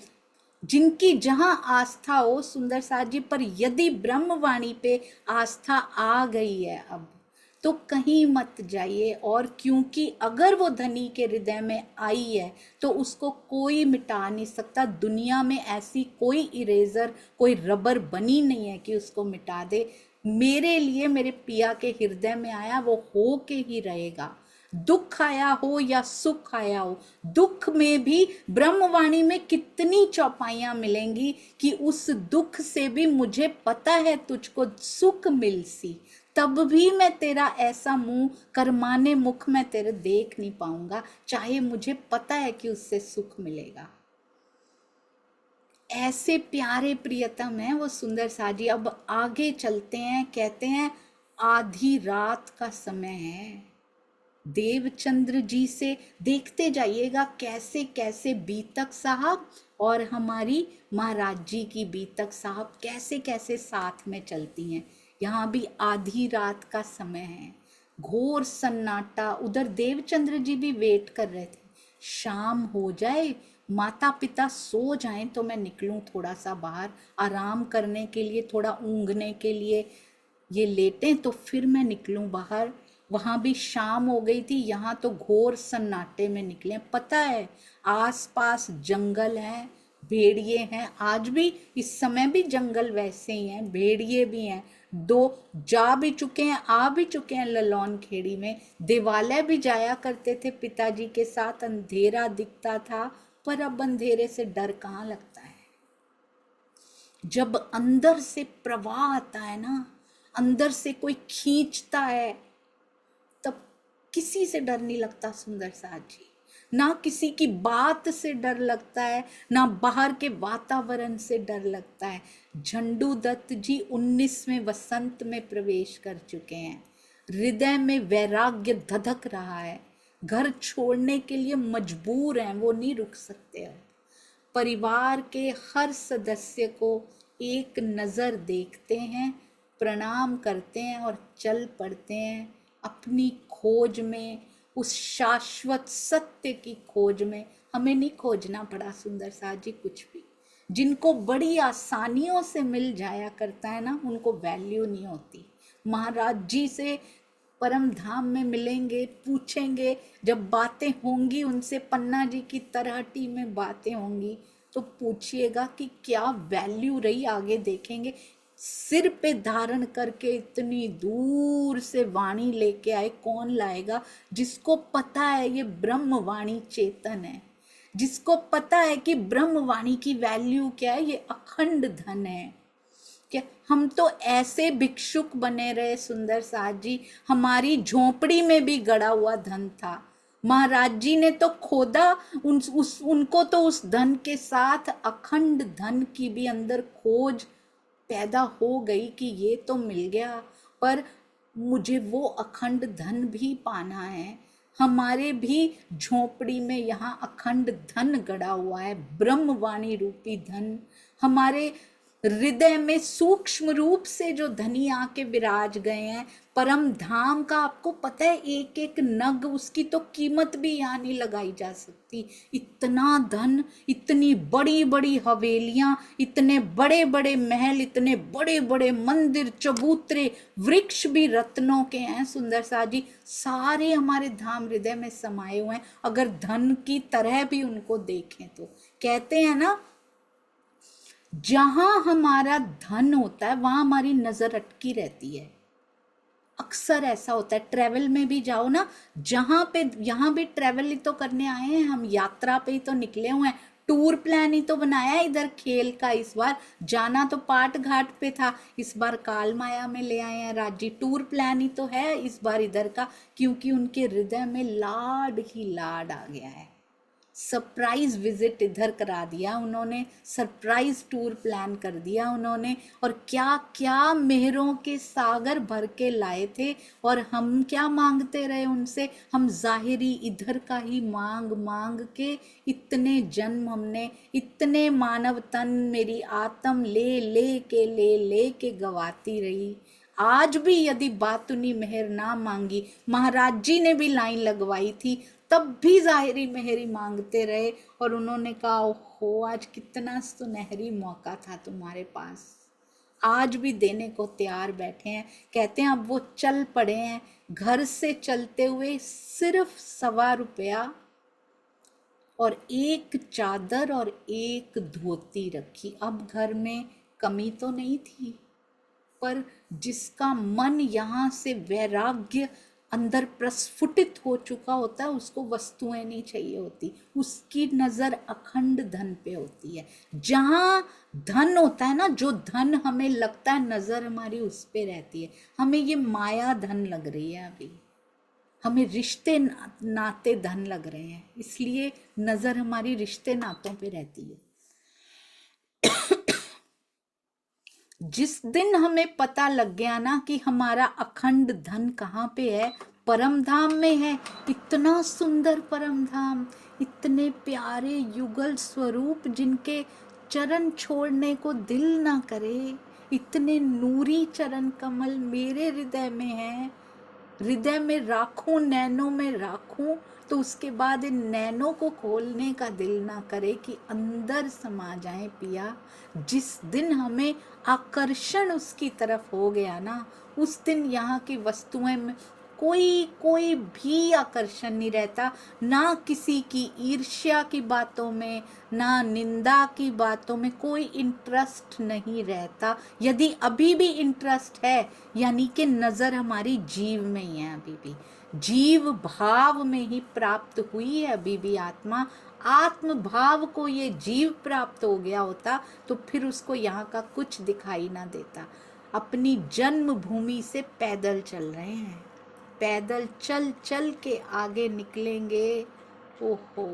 जिनकी जहां आस्था हो सुंदर साथ जी। पर यदि ब्रह्मवाणी पे आस्था आ गई है अब, तो कहीं मत जाइए। और क्योंकि अगर वो धनी के हृदय में आई है तो उसको कोई मिटा नहीं सकता। दुनिया में ऐसी कोई इरेजर, कोई रबर बनी नहीं है कि उसको मिटा दे। मेरे लिए मेरे पिया के हृदय में आया, वो हो के ही रहेगा। दुख आया हो या सुख आया हो, दुख में भी ब्रह्मवाणी में कितनी चौपाइयां मिलेंगी कि उस दुख से भी मुझे पता है तुझको सुख मिलसी, तब भी मैं तेरा ऐसा मुंह करमाने मुख में तेरे देख नहीं पाऊंगा, चाहे मुझे पता है कि उससे सुख मिलेगा। ऐसे प्यारे प्रियतम है वो सुंदर साजी। अब आगे चलते हैं, कहते हैं आधी रात का समय है। देवचंद्र जी से देखते जाइएगा कैसे कैसे बीतक साहब और हमारी महाराज जी की बीतक साहब कैसे कैसे साथ में चलती हैं। यहाँ भी आधी रात का समय है, घोर सन्नाटा। उधर देवचंद्र जी भी वेट कर रहे थे, शाम हो जाए, माता पिता सो जाएं तो मैं निकलूं थोड़ा सा बाहर आराम करने के लिए, थोड़ा ऊँघने के लिए, ये लेटें तो फिर मैं निकलूं बाहर। वहां भी शाम हो गई थी, यहाँ तो घोर सन्नाटे में निकले। पता है आसपास जंगल है, भेड़िए हैं, आज भी इस समय भी जंगल वैसे ही हैं, भेड़िए भी हैं। दो जा भी चुके हैं, आ भी चुके हैं ललौन खेड़ी में। देवालय भी जाया करते थे पिताजी के साथ, अंधेरा दिखता था, पर अब अंधेरे से डर कहाँ लगता है। जब अंदर से प्रवाह आता है ना, अंदर से कोई खींचता है, तब किसी से डर नहीं लगता सुंदर साथ जी। ना किसी की बात से डर लगता है, ना बाहर के वातावरण से डर लगता है। झंडू दत्त जी 19वें वसंत में प्रवेश कर चुके हैं। हृदय में वैराग्य धधक रहा है, घर छोड़ने के लिए मजबूर हैं, वो नहीं रुक सकते अब। परिवार के हर सदस्य को एक नज़र देखते हैं, प्रणाम करते हैं और चल पड़ते हैं अपनी खोज में, उस शाश्वत सत्य की खोज में। हमें नहीं खोजना पड़ा सुंदर साथ जी कुछ भी। जिनको बड़ी आसानियों से मिल जाया करता है ना, उनको वैल्यू नहीं होती। महाराज जी से परम धाम में मिलेंगे, पूछेंगे, जब बातें होंगी उनसे, पन्ना जी की तरहटी में बातें होंगी, तो पूछिएगा कि क्या वैल्यू रही। आगे देखेंगे सिर पे धारण करके इतनी दूर से वाणी लेके आए, कौन लाएगा? जिसको पता है ये ब्रह्म वाणी चेतन है, जिसको पता है कि ब्रह्म वाणी की वैल्यू क्या है, ये अखंड धन है। क्या हम तो ऐसे भिक्षुक बने रहे सुंदर साथ जी, हमारी झोपड़ी में भी गड़ा हुआ धन था। महाराज जी ने तो खोदा, उनको तो उस धन के साथ अखंड धन की भी अंदर खोज पैदा हो गई कि ये तो मिल गया, पर मुझे वो अखंड धन भी पाना है। हमारे भी झोपड़ी में यहाँ अखंड धन गड़ा हुआ है, ब्रह्मवाणी रूपी धन। हमारे हृदय में सूक्ष्म रूप से जो धनी आके विराज गए हैं, परम धाम का आपको पता है, एक एक नग उसकी तो कीमत भी यहाँ नहीं लगाई जा सकती। इतना धन, इतनी बड़ी बड़ी हवेलियां, इतने बड़े बड़े महल, इतने बड़े बड़े मंदिर, चबूतरे, वृक्ष भी रत्नों के हैं सुंदर साथ जी, सारे हमारे धाम हृदय में समाये हुए हैं। अगर धन की तरह भी उनको देखें तो कहते हैं ना, जहां हमारा धन होता है वहां हमारी नजर अटकी रहती है। अक्सर ऐसा होता है, ट्रैवल में भी जाओ ना, जहां पे, यहाँ भी ट्रैवल ही तो करने आए हैं हम, यात्रा पे ही तो निकले हुए हैं, टूर प्लान ही तो बनाया है इधर खेल का। इस बार जाना तो पाट घाट पे था, इस बार काल माया में ले आए हैं राजी। टूर प्लान ही तो है इस बार इधर का, क्योंकि उनके हृदय में लाड ही लाड आ गया है। सरप्राइज विजिट इधर करा दिया उन्होंने, सरप्राइज टूर प्लान कर दिया उन्होंने, और क्या क्या मेहरों के सागर भर के लाए थे। और हम क्या मांगते रहे उनसे, हम जाहिरी इधर का ही मांग मांग के इतने जन्म हमने, इतने मानव तन मेरी आत्म ले के गवाती रही। आज भी यदि बातुनी मेहर ना मांगी, महाराज जी ने भी लाइन लगवाई थी, तब भी जाहिरी मेहरी मांगते रहे, और उन्होंने कहा ओहो आज कितना सुनहरी मौका था तुम्हारे पास, आज भी देने को तैयार बैठे हैं। कहते हैं अब वो चल पड़े हैं, घर से चलते हुए सिर्फ ₹1.25 और एक चादर और एक धोती रखी। अब घर में कमी तो नहीं थी, पर जिसका मन यहाँ से वैराग्य अंदर प्रस्फुटित हो चुका होता है, उसको वस्तुएं नहीं चाहिए होती, उसकी नजर अखंड धन पे होती है। जहाँ धन होता है ना, जो धन हमें लगता है नजर हमारी उस पे रहती है, हमें ये माया धन लग रही है अभी, हमें रिश्ते नाते धन लग रहे हैं, इसलिए नजर हमारी रिश्ते नातों पे रहती है। जिस दिन हमें पता लग गया ना कि हमारा अखंड धन कहाँ पे है, परम धाम में है, इतना सुंदर परम धाम, इतने प्यारे युगल स्वरूप जिनके चरण छोड़ने को दिल ना करे, इतने नूरी चरण कमल मेरे हृदय में है। हृदय में राखूं, नैनों में राखूं, तो उसके बाद इन नैनों को खोलने का दिल ना करे कि अंदर समा जाए पिया। जिस दिन हमें आकर्षण उसकी तरफ हो गया ना, उस दिन यहाँ की वस्तुएं में कोई भी आकर्षण नहीं रहता, ना किसी की ईर्ष्या की बातों में, ना निंदा की बातों में कोई इंटरेस्ट नहीं रहता। यदि अभी भी इंटरेस्ट है, यानी कि नजर हमारी जीव में ही है, अभी भी जीव भाव में ही प्राप्त हुई है अभी भी आत्मा। आत्म भाव को ये जीव प्राप्त हो गया होता तो फिर उसको यहाँ का कुछ दिखाई ना देता। अपनी जन्म भूमि से पैदल चल रहे हैं, पैदल चल चल के आगे निकलेंगे। ओहो,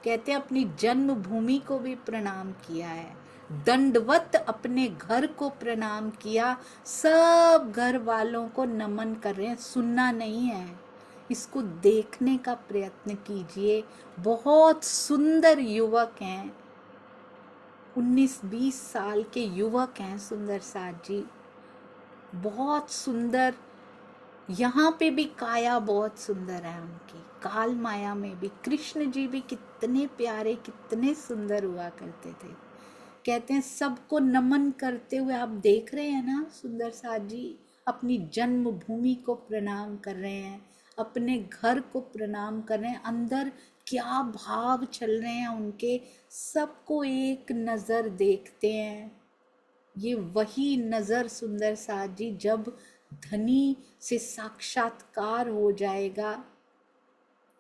कहते हैं अपनी जन्म भूमि को भी प्रणाम किया है, दंडवत अपने घर को प्रणाम किया, सब घर वालों को नमन कर रहे हैं। सुनना नहीं है, इसको देखने का प्रयत्न कीजिए। बहुत सुंदर युवक हैं, 19-20 साल के युवक हैं सुंदर साथ जी, बहुत सुंदर। यहाँ पे भी काया बहुत सुंदर है उनकी, काल माया में भी कृष्ण जी भी कितने प्यारे, कितने सुंदर हुआ करते थे। कहते हैं सबको नमन करते हुए आप देख रहे हैं ना सुंदर साथ जी, अपनी जन्म भूमि को प्रणाम कर रहे हैं, अपने घर को प्रणाम कर रहे हैं। अंदर क्या भाव चल रहे हैं उनके, सबको एक नज़र देखते हैं। ये वही नज़र सुंदर साथ जी जब धनी से साक्षात्कार हो जाएगा,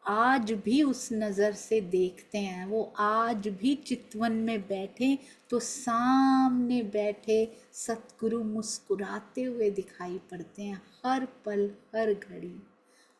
आज भी उस नज़र से देखते हैं। वो आज भी चितवन में बैठे तो सामने बैठे सतगुरु मुस्कुराते हुए दिखाई पड़ते हैं, हर पल हर घड़ी।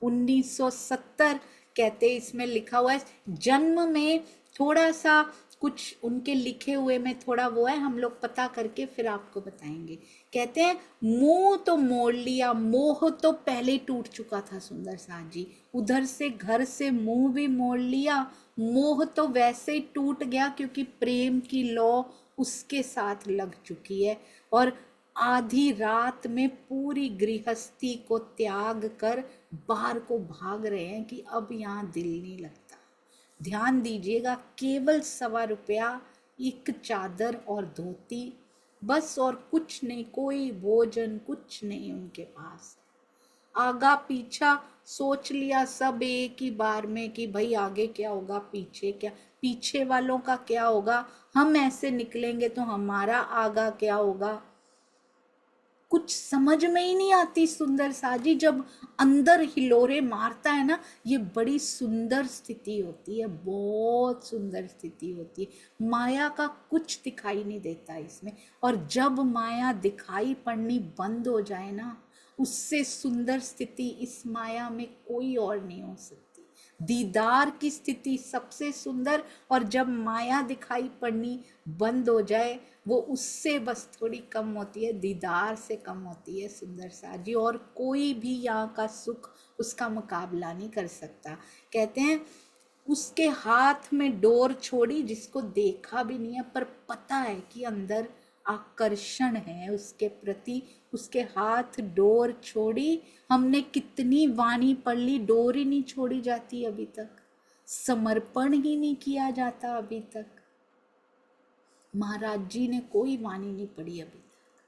1970 कहते इसमें लिखा हुआ है, जन्म में थोड़ा सा कुछ उनके लिखे हुए में थोड़ा वो है, हम लोग पता करके फिर आपको बताएंगे। कहते हैं मुंह तो मोड़ लिया, मोह तो पहले टूट चुका था सुंदर साथ जी, उधर से घर से मुंह भी मोड़ लिया, मोह तो वैसे ही टूट गया क्योंकि प्रेम की लौ उसके साथ लग चुकी है। और आधी रात में पूरी गृहस्थी को त्याग कर बाहर को भाग रहे हैं कि अब यहाँ दिल नहीं लगता। ध्यान दीजिएगा, केवल ₹1.25, एक चादर और धोती, बस, और कुछ नहीं, कोई भोजन कुछ नहीं उनके पास। आगा पीछा सोच लिया सब एक ही बार में कि भाई आगे क्या होगा, पीछे क्या, पीछे वालों का क्या होगा, हम ऐसे निकलेंगे तो हमारा आगा क्या होगा, कुछ समझ में ही नहीं आती सुंदर साजी। जब अंदर हिलोरे मारता है ना, ये बड़ी सुंदर स्थिति होती है, बहुत सुंदर स्थिति होती है। माया का कुछ दिखाई नहीं देता इसमें, और जब माया दिखाई पड़नी बंद हो जाए ना, उससे सुंदर स्थिति इस माया में कोई और नहीं हो सकती। दीदार की स्थिति सबसे सुंदर, और जब माया दिखाई पड़नी बंद हो जाए वो उससे बस थोड़ी कम होती है, दीदार से कम होती है सुंदर साथ जी। और कोई भी यहाँ का सुख उसका मुकाबला नहीं कर सकता। कहते हैं उसके हाथ में डोर छोड़ी, जिसको देखा भी नहीं है पर पता है कि अंदर आकर्षण है उसके प्रति, उसके हाथ डोर छोड़ी। हमने कितनी वाणी पढ़ ली, डोर ही नहीं छोड़ी जाती अभी तक, समर्पण ही नहीं किया जाता अभी तक। महाराज जी ने कोई वाणी नहीं पढ़ी अभी तक,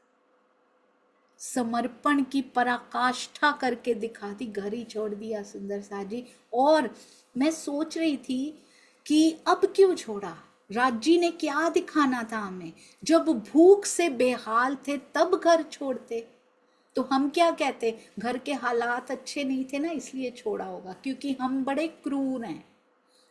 समर्पण की पराकाष्ठा करके दिखा दी, घर ही छोड़ दिया सुंदर साथ जी। और मैं सोच रही थी कि अब क्यों छोड़ा, राज जी ने क्या दिखाना था हमें, जब भूख से बेहाल थे तब घर छोड़ते। तो हम क्या कहते, घर के हालात अच्छे नहीं थे ना इसलिए छोड़ा होगा, क्योंकि हम बड़े क्रूर हैं,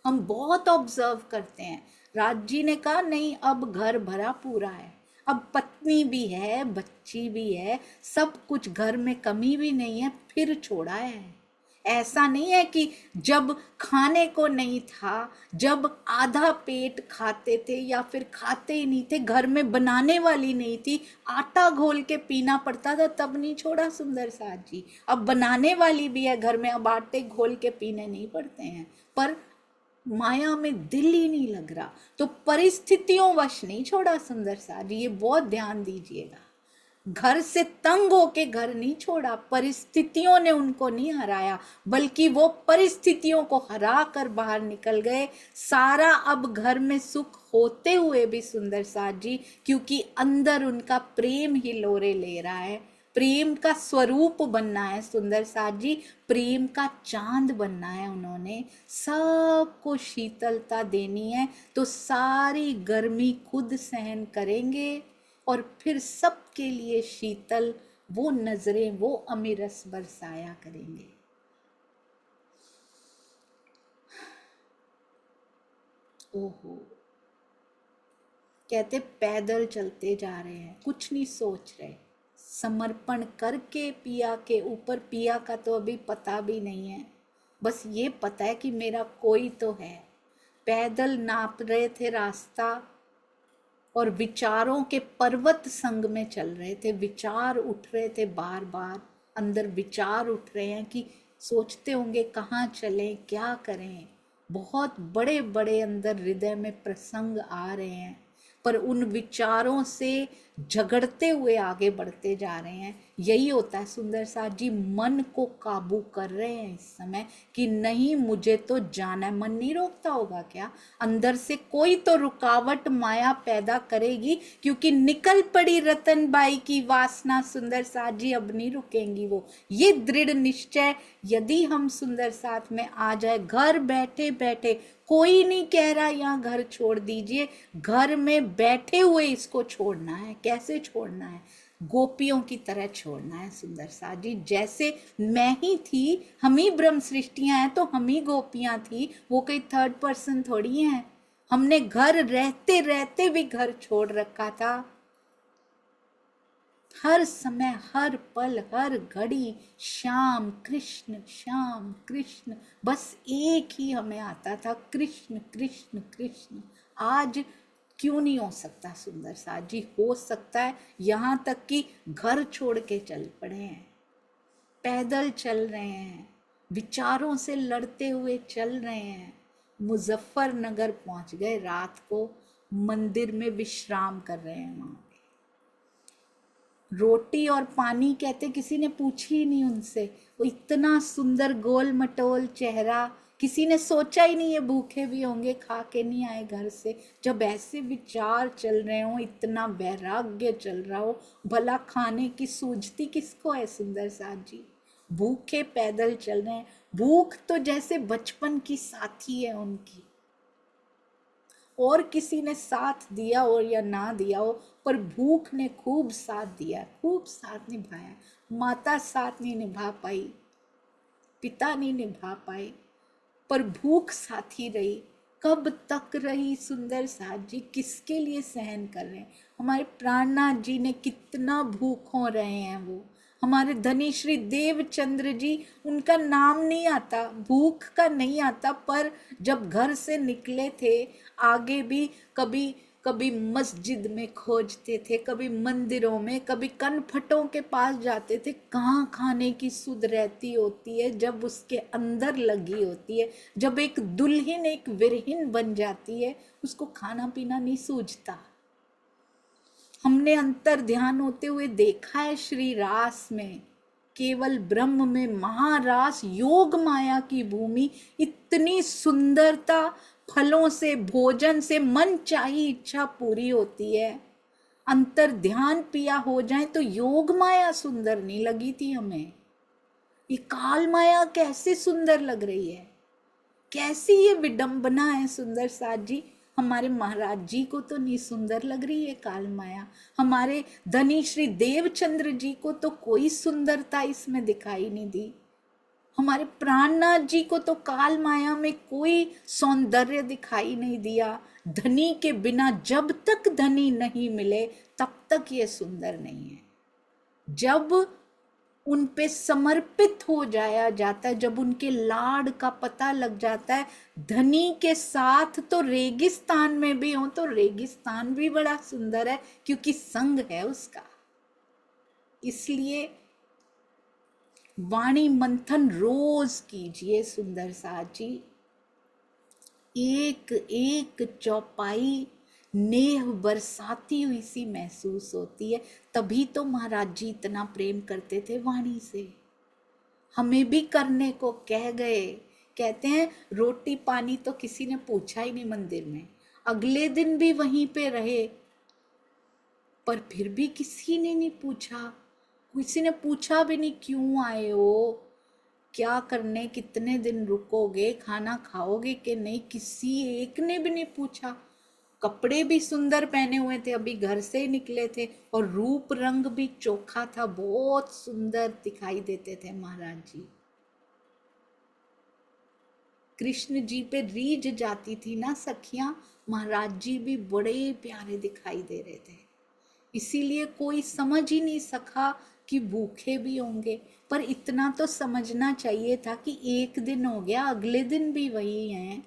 हम बहुत ऑब्जर्व करते हैं। राज जी ने कहा नहीं, अब घर भरा पूरा है, अब पत्नी भी है, बच्ची भी है, सब कुछ घर में कमी भी नहीं है, फिर छोड़ा है। ऐसा नहीं है कि जब खाने को नहीं था, जब आधा पेट खाते थे या फिर खाते ही नहीं थे, घर में बनाने वाली नहीं थी, आटा घोल के पीना पड़ता था, तब नहीं छोड़ा सुंदर साथ जी। अब बनाने वाली भी है घर में, अब आटे घोल के पीने नहीं पड़ते हैं, पर माया में दिल ही नहीं लग रहा, तो परिस्थितियों वश नहीं छोड़ा सुंदर साथ जी, ये बहुत ध्यान दीजिएगा। घर से तंग होके घर नहीं छोड़ा, परिस्थितियों ने उनको नहीं हराया, बल्कि वो परिस्थितियों को हरा कर बाहर निकल गए। सारा अब घर में सुख होते हुए भी सुंदर साथ जी, क्योंकि अंदर उनका प्रेम ही लोरे ले रहा है, प्रेम का स्वरूप बनना है सुंदर साथ जी, प्रेम का चांद बनना है उन्होंने, सबको शीतलता देनी है, तो सारी गर्मी खुद सहन करेंगे और फिर सबके लिए शीतल वो नजरें, वो अमीरस बरसाया करेंगे। ओहो, कहते पैदल चलते जा रहे हैं, कुछ नहीं सोच रहे, समर्पण करके पिया के ऊपर, पिया का तो अभी पता भी नहीं है, बस ये पता है कि मेरा कोई तो है। पैदल नाप रहे थे रास्ता और विचारों के पर्वत संग में चल रहे थे, विचार उठ रहे थे, बार बार अंदर विचार उठ रहे हैं कि सोचते होंगे कहाँ चलें, क्या करें, बहुत बड़े बड़े अंदर हृदय में प्रसंग आ रहे हैं, पर उन विचारों से झगड़ते हुए आगे बढ़ते जा रहे हैं। यही होता है सुंदर साथ जी, मन को काबू कर रहे हैं इस समय कि नहीं मुझे तो जाना है। मन नहीं रोकता होगा क्या? अंदर से कोई तो रुकावट माया पैदा करेगी, क्योंकि निकल पड़ी रतनबाई की वासना सुंदर साथ जी, अब नहीं रुकेंगी वो। ये दृढ़ निश्चय यदि हम सुंदर साथ में आ जाए, घर बैठे बैठे, कोई नहीं कह रहा यहाँ घर छोड़ दीजिए, घर में बैठे हुए इसको छोड़ना है। कैसे छोड़ना है? गोपियों की तरह छोड़ना है सुंदर साथ जी। जैसे मैं ही थी, हम ही ब्रह्म सृष्टियां हैं, तो हम ही गोपियां थी, वो कोई थर्ड पर्सन थोड़ी हैं। हमने घर रहते रहते भी घर छोड़ रखा था। हर समय, हर पल, हर घड़ी श्याम कृष्ण, श्याम कृष्ण, बस एक ही हमें आता था, कृष्ण कृष्ण कृष्ण। आज क्यों नहीं हो सकता सुंदर साथ जी? हो सकता है, यहाँ तक कि घर छोड़ के चल पड़े हैं, पैदल चल रहे हैं, विचारों से लड़ते हुए चल रहे हैं। मुजफ्फरनगर पहुंच गए, रात को मंदिर में विश्राम कर रहे हैं। वहां रोटी और पानी कहते किसी ने पूछी ही नहीं उनसे, वो इतना सुंदर गोल मटोल चेहरा, किसी ने सोचा ही नहीं ये भूखे भी होंगे, खा के नहीं आए घर से। जब ऐसे विचार चल रहे हो, इतना वैराग्य चल रहा हो, भला खाने की सूझती किसको है सुंदर साथ जी? भूखे पैदल चल रहे हैं। भूख तो जैसे बचपन की साथी है उनकी, और किसी ने साथ दिया हो या ना दिया हो, पर भूख ने खूब साथ दिया, खूब साथ निभाया। माता साथ नहीं निभा पाई, पिता नहीं निभा पाए, पर भूख साथी रही। कब तक रही सुंदर साथ जी? किसके लिए सहन कर रहे हैं? हमारे प्राणनाथ जी ने कितना भूखों रहे हैं वो। हमारे धनी श्री देवचंद्र जी, उनका नाम नहीं आता, भूख का नहीं आता, पर जब घर से निकले थे आगे भी कभी कभी मस्जिद में खोजते थे, कभी मंदिरों में, कभी कनफटों के पास जाते थे। कहाँ खाने की सुध रहती होती है जब उसके अंदर लगी होती है। जब एक दुल्हन एक विरहीन बन जाती है, उसको खाना पीना नहीं सूझता। हमने अंतर ध्यान होते हुए देखा है श्री रास में, केवल ब्रह्म में महारास, योग माया की भूमि, इतनी सुंदरता, फलों से, भोजन से मन चाही इच्छा पूरी होती है। अंतर ध्यान पिया हो जाए तो योग माया सुंदर नहीं लगी थी हमें, ये काल माया कैसे सुंदर लग रही है, कैसी ये विडंबना है सुंदर साथ जी। हमारे महाराज जी को तो नहीं सुंदर लग रही है काल माया, हमारे धनी श्री देवचंद्र जी को तो कोई सुंदरता इसमें दिखाई नहीं दी, हमारे प्राणनाथ जी को तो काल माया में कोई सौंदर्य दिखाई नहीं दिया। धनी के बिना जब तक धनी नहीं मिले तब तक ये सुंदर नहीं है। जब उन पे समर्पित हो जाया जाता है, जब उनके लाड का पता लग जाता है, धनी के साथ तो रेगिस्तान में भी हो तो रेगिस्तान भी बड़ा सुंदर है, क्योंकि संग है उसका। इसलिए वाणी मंथन रोज कीजिए सुंदर साथ जी। एक एक चौपाई नेह बरसाती हुई सी महसूस होती है। तभी तो महाराज जी इतना प्रेम करते थे वाणी से। हमें भी करने को कह गए। कहते हैं रोटी पानी तो किसी ने पूछा ही नहीं मंदिर में, अगले दिन भी वहीं पे रहे, पर फिर भी किसी ने नहीं पूछा। किसी ने पूछा भी नहीं क्यों आए हो, क्या करने, कितने दिन रुकोगे, खाना खाओगे कि नहीं, किसी एक ने भी नहीं पूछा। कपड़े भी सुंदर पहने हुए थे, अभी घर से ही निकले थे, और रूप रंग भी चोखा था, बहुत सुंदर दिखाई देते थे महाराज जी। कृष्ण जी पे रीझ जाती थी ना सखियां, महाराज जी भी बड़े प्यारे दिखाई दे रहे थे। इसीलिए कोई समझ ही नहीं सका कि भूखे भी होंगे, पर इतना तो समझना चाहिए था कि एक दिन हो गया, अगले दिन भी वही हैं।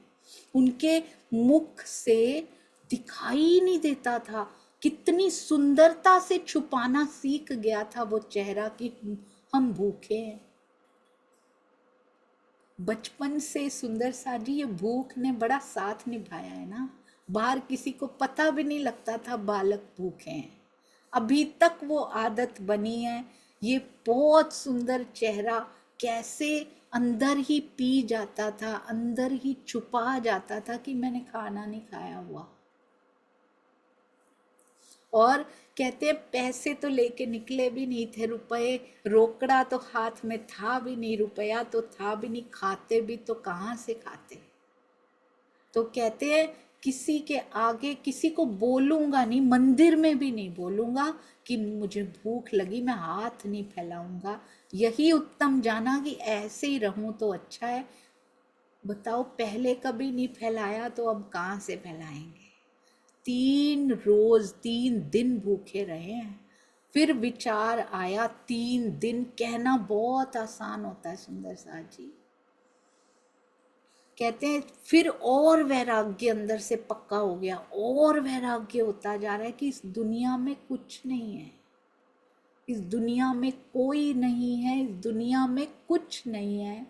उनके मुख से दिखाई नहीं देता था, कितनी सुंदरता से छुपाना सीख गया था वो चेहरा कि हम भूखे हैं। बचपन से सुंदर सा जी ये भूख ने बड़ा साथ निभाया है ना। बाहर किसी को पता भी नहीं लगता था बालक भूखे हैं, अभी तक वो आदत बनी है। ये बहुत सुंदर चेहरा कैसे अंदर ही पी जाता था, अंदर ही छुपा जाता था कि मैंने खाना नहीं खाया हुआ। और कहते हैं पैसे तो लेके निकले भी नहीं थे, रुपए रोकड़ा तो हाथ में था भी नहीं, रुपया तो था भी नहीं, खाते भी तो कहाँ से खाते। तो कहते हैं किसी के आगे किसी को बोलूंगा नहीं, मंदिर में भी नहीं बोलूंगा कि मुझे भूख लगी, मैं हाथ नहीं फैलाऊंगा। यही उत्तम जाना कि ऐसे ही रहूं तो अच्छा है। बताओ पहले कभी नहीं फैलाया तो अब कहाँ से फैलाएंगे। 3 दिन भूखे रहे हैं। फिर विचार आया, 3 दिन कहना बहुत आसान होता है सुंदर साथ जी। कहते हैं फिर और वैराग्य अंदर से पक्का हो गया, और वैराग्य होता जा रहा है कि इस दुनिया में कुछ नहीं है, इस दुनिया में कोई नहीं है, इस दुनिया में कुछ नहीं है,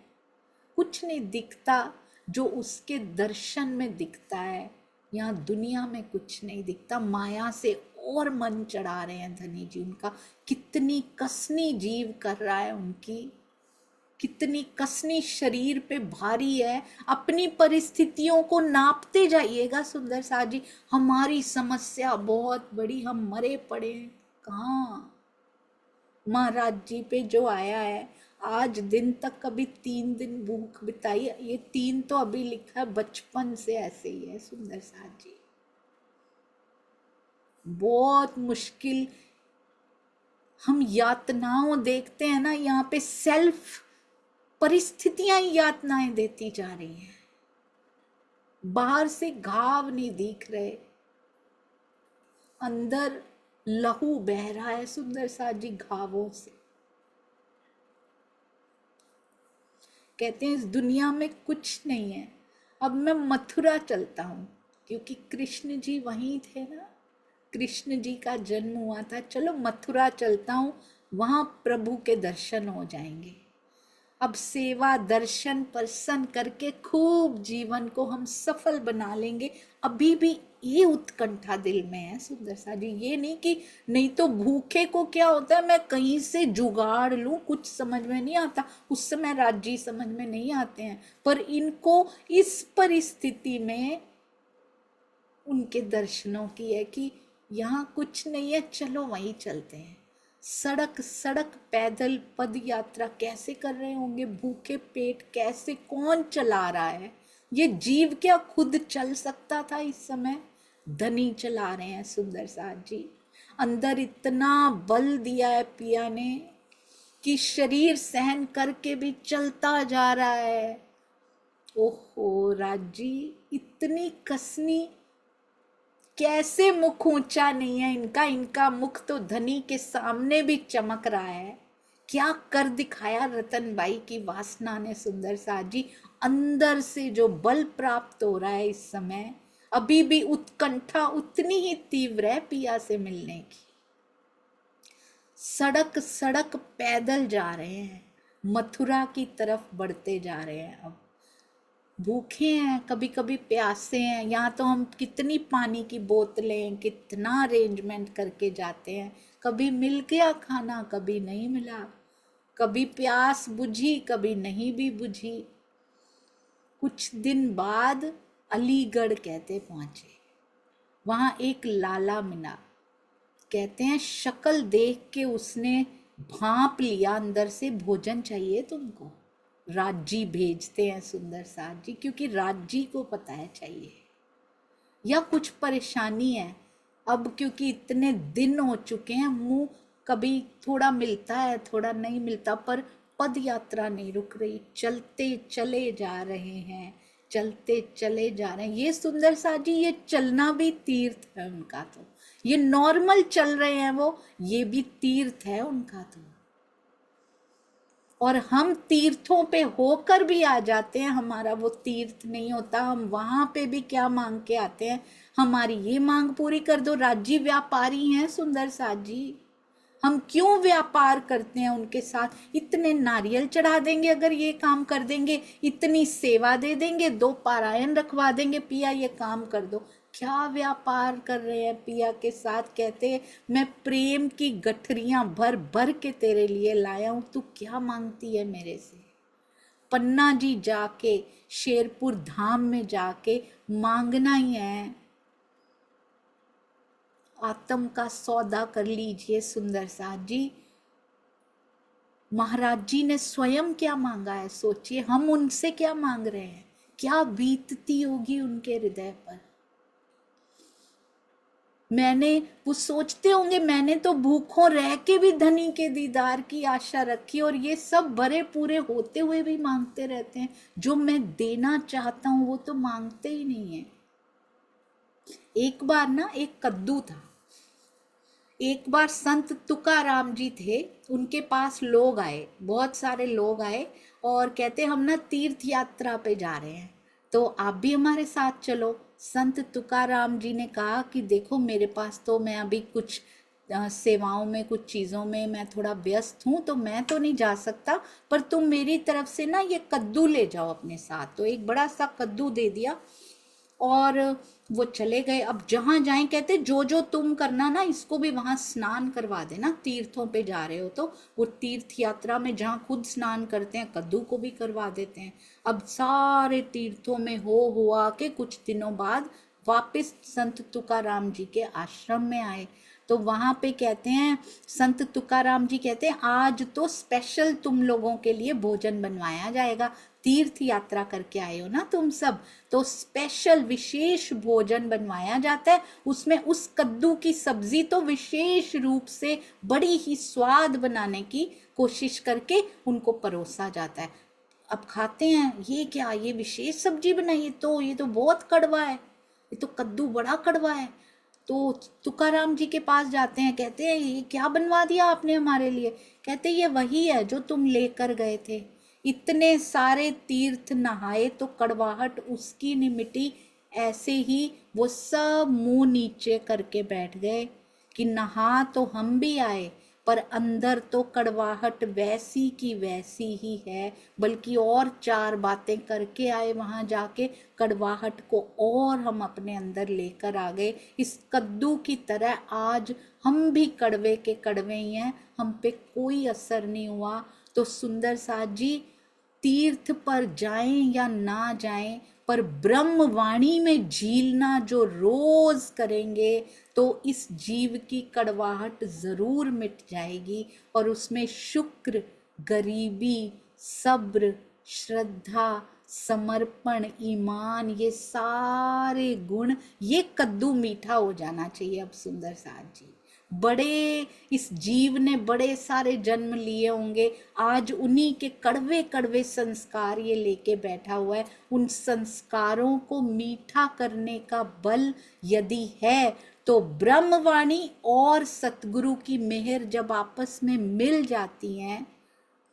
कुछ नहीं दिखता जो उसके दर्शन में दिखता है। यहाँ दुनिया में कुछ नहीं दिखता। माया से और मन चढ़ा रहे हैं धनी जी, उनका कितनी कसनी जीव कर रहा है, उनकी कितनी कसनी शरीर पे भारी है। अपनी परिस्थितियों को नापते जाइएगा सुंदर साथ जी। हमारी समस्या बहुत बड़ी, हम मरे पड़े हैं कहाँ। महाराज जी पे जो आया है आज दिन तक, कभी 3 दिन भूख बिताई, ये 3 तो अभी लिखा है, बचपन से ऐसे ही है सुंदर साथ जी। बहुत मुश्किल हम यातनाओं देखते हैं ना, यहाँ पे सेल्फ परिस्थितियां ही यातनाएं देती जा रही हैं। बाहर से घाव नहीं दिख रहे, अंदर लहू बह रहा है सुंदर साथ जी घावों से। कहते हैं इस दुनिया में कुछ नहीं है। अब मैं मथुरा चलता हूँ, क्योंकि कृष्ण जी वहीं थे ना, कृष्ण जी का जन्म हुआ था। चलो मथुरा चलता हूँ, वहां प्रभु के दर्शन हो जाएंगे। अब सेवा दर्शन प्रसन्न करके खूब जीवन को हम सफल बना लेंगे। अभी भी ये उत्कंठा दिल में है सुंदर सा जी। ये नहीं कि नहीं तो भूखे को क्या होता है, मैं कहीं से जुगाड़ लूं, कुछ समझ में नहीं आता। उस समय राज्य समझ में नहीं आते हैं, पर इनको इस परिस्थिति में उनके दर्शनों की है कि यहाँ कुछ नहीं है, चलो वहीं चलते हैं। सड़क सड़क पैदल पद यात्रा कैसे कर रहे होंगे, भूखे पेट कैसे, कौन चला रहा है। ये जीव क्या खुद चल सकता था इस समय, धनी चला रहे हैं सुंदर साथ जी। अंदर इतना बल दिया है पिया ने कि शरीर सहन करके भी चलता जा रहा है। ओहो राजी, इतनी कसनी, कैसे मुख ऊंचा नहीं है इनका। इनका मुख तो धनी के सामने भी चमक रहा है क्या कर दिखाया रतनबाई की वासना ने सुंदर साथ जी। अंदर से जो बल प्राप्त हो रहा है इस समय, अभी भी उत्कंठा उतनी ही तीव्र है पिया से मिलने की। सड़क सड़क पैदल जा रहे हैं, मथुरा की तरफ बढ़ते जा रहे हैं। अब भूखे हैं, कभी कभी प्यासे हैं, यहाँ तो हम कितनी पानी की बोतलें, कितना अरेंजमेंट करके जाते हैं। कभी मिल गया खाना, कभी नहीं मिला, कभी प्यास बुझी, कभी नहीं भी बुझी। कुछ दिन बाद अलीगढ़ कहते पहुंचे, वहां एक लाला मिला। कहते हैं शक्ल देख के उसने भांप लिया अंदर से, भोजन चाहिए तुमको। राजी भेजते हैं सुंदर साथ जी, क्योंकि राजी को पता है चाहिए या कुछ परेशानी है। अब क्योंकि इतने दिन हो चुके हैं, मुंह कभी थोड़ा मिलता है थोड़ा नहीं मिलता, पर पद यात्रा नहीं रुक रही, चलते चले जा रहे हैं, चलते चले जा रहे हैं। ये सुंदर साथ जी, ये चलना भी तीर्थ है उनका। तो ये नॉर्मल चल रहे हैं वो, ये भी तीर्थ है उनका। तो और हम तीर्थों पे होकर भी आ जाते हैं, हमारा वो तीर्थ नहीं होता। हम वहां पे भी क्या मांग के आते हैं, हमारी ये मांग पूरी कर दो। राज्य व्यापारी हैं सुंदर साथ जी, हम क्यों व्यापार करते हैं उनके साथ। इतने नारियल चढ़ा देंगे अगर ये काम कर देंगे, इतनी सेवा दे देंगे, 2 पारायण रखवा देंगे, पिया ये काम कर दो। क्या व्यापार कर रहे हैं पिया के साथ। कहते हैं मैं प्रेम की गठरियां भर भर के तेरे लिए लाया हूं, तू क्या मांगती है मेरे से। पन्ना जी जाके, शेरपुर धाम में जाके मांगना ही है। आत्म का सौदा कर लीजिए सुंदर साथ जी। महाराज जी ने स्वयं क्या मांगा है, सोचिए। हम उनसे क्या मांग रहे हैं, क्या बीतती होगी उनके हृदय पर। वो सोचते होंगे मैंने तो भूखों रह के भी धनी के दीदार की आशा रखी, और ये सब भरे पूरे होते हुए भी मांगते रहते हैं। जो मैं देना चाहता हूं वो तो मांगते ही नहीं है। एक बार ना एक कद्दू था। एक बार संत तुकाराम जी थे, उनके पास लोग आए, बहुत सारे लोग आए और कहते हम ना तीर्थ यात्रा पे जा रहे हैं, तो आप भी हमारे साथ चलो। संत तुकाराम जी ने कहा कि देखो मेरे पास तो, मैं अभी कुछ सेवाओं में, कुछ चीज़ों में मैं थोड़ा व्यस्त हूँ, तो मैं तो नहीं जा सकता, पर तुम मेरी तरफ से ना ये कद्दू ले जाओ अपने साथ। तो एक बड़ा सा कद्दू दे दिया और वो चले गए। अब जहां जाएं कहते जो जो तुम करना ना, इसको भी वहां स्नान करवा देना, तीर्थों पे जा रहे हो तो। वो तीर्थ यात्रा में जहां खुद स्नान करते हैं, कद्दू को भी करवा देते हैं। अब सारे तीर्थों में हो हुआ के कुछ दिनों बाद वापस संत तुकाराम जी के आश्रम में आए। तो वहां पे कहते हैं संत तुकाराम जी कहते हैं आज तो स्पेशल तुम लोगों के लिए भोजन बनवाया जाएगा। तीर्थ यात्रा करके आए हो ना तुम सब, तो स्पेशल विशेष भोजन बनवाया जाता है। उसमें उस कद्दू की सब्जी तो विशेष रूप से बड़ी ही स्वाद बनाने की कोशिश करके उनको परोसा जाता है। अब खाते हैं, ये क्या, ये विशेष सब्जी बनाई है, तो ये तो बहुत कड़वा है, ये तो कद्दू बड़ा कड़वा है। तो तुकाराम जी के पास जाते हैं, कहते हैं ये क्या बनवा दिया आपने हमारे लिए। कहते ये वही है जो तुम लेकर गए थे। इतने सारे तीर्थ नहाए तो कड़वाहट उसकी नहीं मिटी। ऐसे ही वो सब मुंह नीचे करके बैठ गए कि नहा तो हम भी आए, पर अंदर तो कड़वाहट वैसी की वैसी ही है। बल्कि और 4 बातें करके आए वहां जाके, कड़वाहट को और हम अपने अंदर लेकर आ गए। इस कद्दू की तरह आज हम भी कड़वे के कड़वे ही हैं, हम पे कोई असर नहीं हुआ। तो सुंदर साथ जी, तीर्थ पर जाएं या ना जाएं, पर ब्रह्मवाणी में झीलना जो रोज करेंगे तो इस जीव की कड़वाहट जरूर मिट जाएगी। और उसमें शुक्र, गरीबी, सब्र, श्रद्धा, समर्पण, ईमान, ये सारे गुण, ये कद्दू मीठा हो जाना चाहिए। अब सुंदर साथ जी, बड़े, इस जीव ने बड़े सारे जन्म लिए होंगे, आज उन्हीं के कड़वे कड़वे संस्कार ये लेके बैठा हुआ है। उन संस्कारों को मीठा करने का बल यदि है तो ब्रह्मवाणी और सतगुरु की मेहर जब आपस में मिल जाती हैं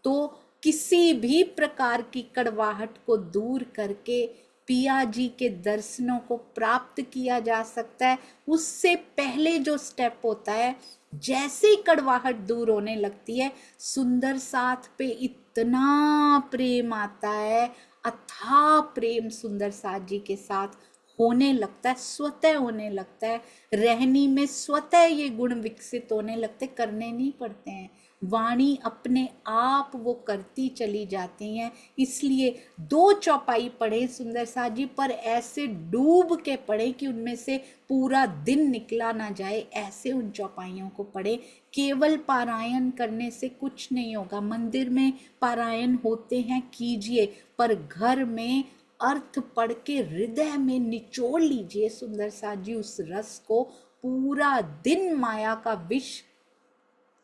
तो किसी भी प्रकार की कड़वाहट को दूर करके पिया जी के दर्शनों को प्राप्त किया जा सकता है। उससे पहले जो स्टेप होता है, जैसे ही कड़वाहट दूर होने लगती है, सुंदर साथ पे इतना प्रेम आता है, अथाह प्रेम सुंदर साथ जी के साथ होने लगता है, स्वतः होने लगता है। रहनी में स्वतः ये गुण विकसित होने लगते, करने नहीं पड़ते हैं। वाणी अपने आप वो करती चली जाती हैं। इसलिए 2 चौपाई पढ़े सुंदर साथ जी, पर ऐसे डूब के पढ़े कि उनमें से पूरा दिन निकला ना जाए, ऐसे उन चौपाइयों को पढ़े। केवल पारायण करने से कुछ नहीं होगा। मंदिर में पारायण होते हैं, कीजिए, पर घर में अर्थ पढ़ के हृदय में निचोड़ लीजिए सुंदर साथ जी उस रस को। पूरा दिन माया का विष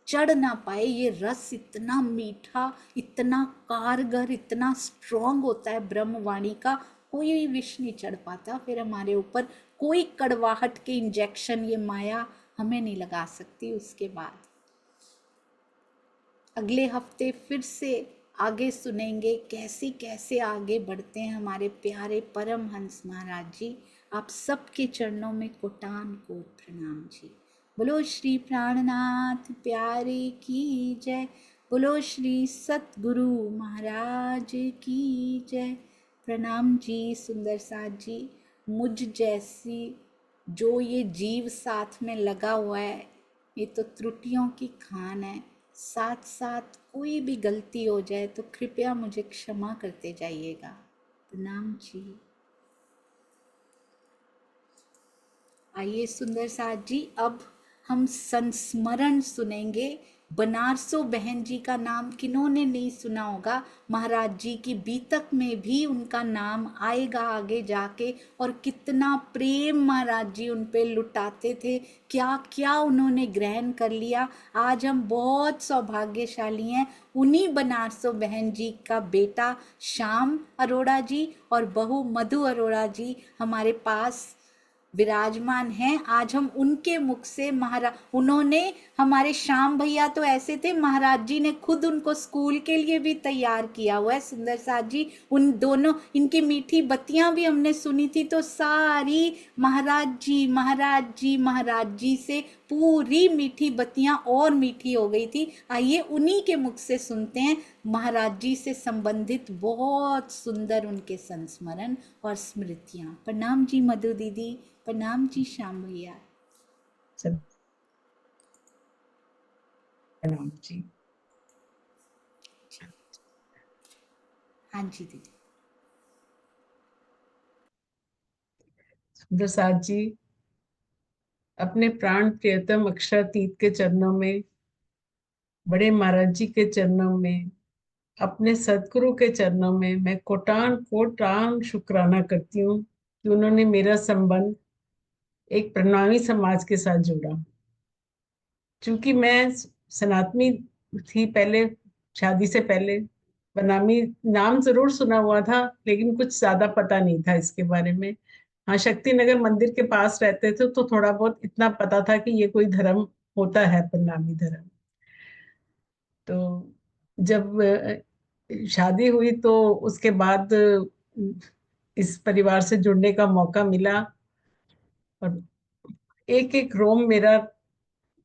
चढ़ ना पाए। ये रस इतना मीठा, इतना कारगर, इतना स्ट्रॉन्ग होता है ब्रह्मवाणी का, कोई विष नहीं चढ़ पाता फिर हमारे ऊपर। कोई कड़वाहट के इंजेक्शन ये माया हमें नहीं लगा सकती। उसके बाद अगले हफ्ते फिर से आगे सुनेंगे कैसे कैसे आगे बढ़ते हैं हमारे प्यारे परमहंस महाराज जी। आप सबके चरणों में कोटान कोट प्रणाम जी। बोलो श्री प्राणनाथ प्यारे की जय। बोलो श्री सतगुरु महाराज की जय। प्रणाम जी सुंदर साथ जी। मुझ जैसी जो ये जीव साथ में लगा हुआ है, ये तो त्रुटियों की खान है। साथ साथ कोई भी गलती हो जाए तो कृपया मुझे क्षमा करते जाइएगा। प्रणाम जी। आइए सुंदर साथ जी, अब हम संस्मरण सुनेंगे। बनारसो बहन जी का नाम किन्होंने नहीं सुना होगा। महाराज जी की बीतक में भी उनका नाम आएगा आगे जाके, और कितना प्रेम महाराज जी उन पे लुटाते थे, क्या क्या उन्होंने ग्रहण कर लिया। आज हम बहुत सौभाग्यशाली हैं। उन्हीं बनारसो बहन जी का बेटा श्याम अरोड़ा जी और बहू मधु अरोड़ा जी हमारे पास विराजमान हैं। आज हम उनके मुख से उन्होंने, हमारे श्याम भैया तो ऐसे थे, महाराज जी ने खुद उनको स्कूल के लिए भी तैयार किया हुआ है सुंदर साथ जी। उन दोनों, इनकी मीठी बत्तियां भी हमने सुनी थी तो सारी महाराज जी महाराज जी महाराज जी से पूरी मीठी बत्तियां और मीठी हो गई थी। आइए उन्हीं के मुख से सुनते हैं महाराज जी से संबंधित बहुत सुंदर उनके संस्मरण और स्मृतियां। प्रणाम जी मधु दीदी। प्रणाम जी श्याम भैया। प्रणाम जी। हाँ जी दीदी। सुंदर साथ जी अपने प्राण प्रियतम अक्षरातीत के चरणों में, बड़े महाराज जी के चरणों में, अपने सदगुरु के चरणों में मैं कोटान कोटान शुक्राना करती हूँ कि उन्होंने मेरा संबंध एक प्रणामी समाज के साथ जोड़ा। क्योंकि मैं सनातनी थी पहले, शादी से पहले। प्रणामी नाम जरूर सुना हुआ था लेकिन कुछ ज्यादा पता नहीं था इसके बारे में। हाँ, शक्ति नगर मंदिर के पास रहते थे तो थोड़ा बहुत इतना पता था कि ये कोई धर्म होता है, प्रणामी धर्म। तो जब शादी हुई तो उसके बाद इस परिवार से जुड़ने का मौका मिला, और एक एक रोम मेरा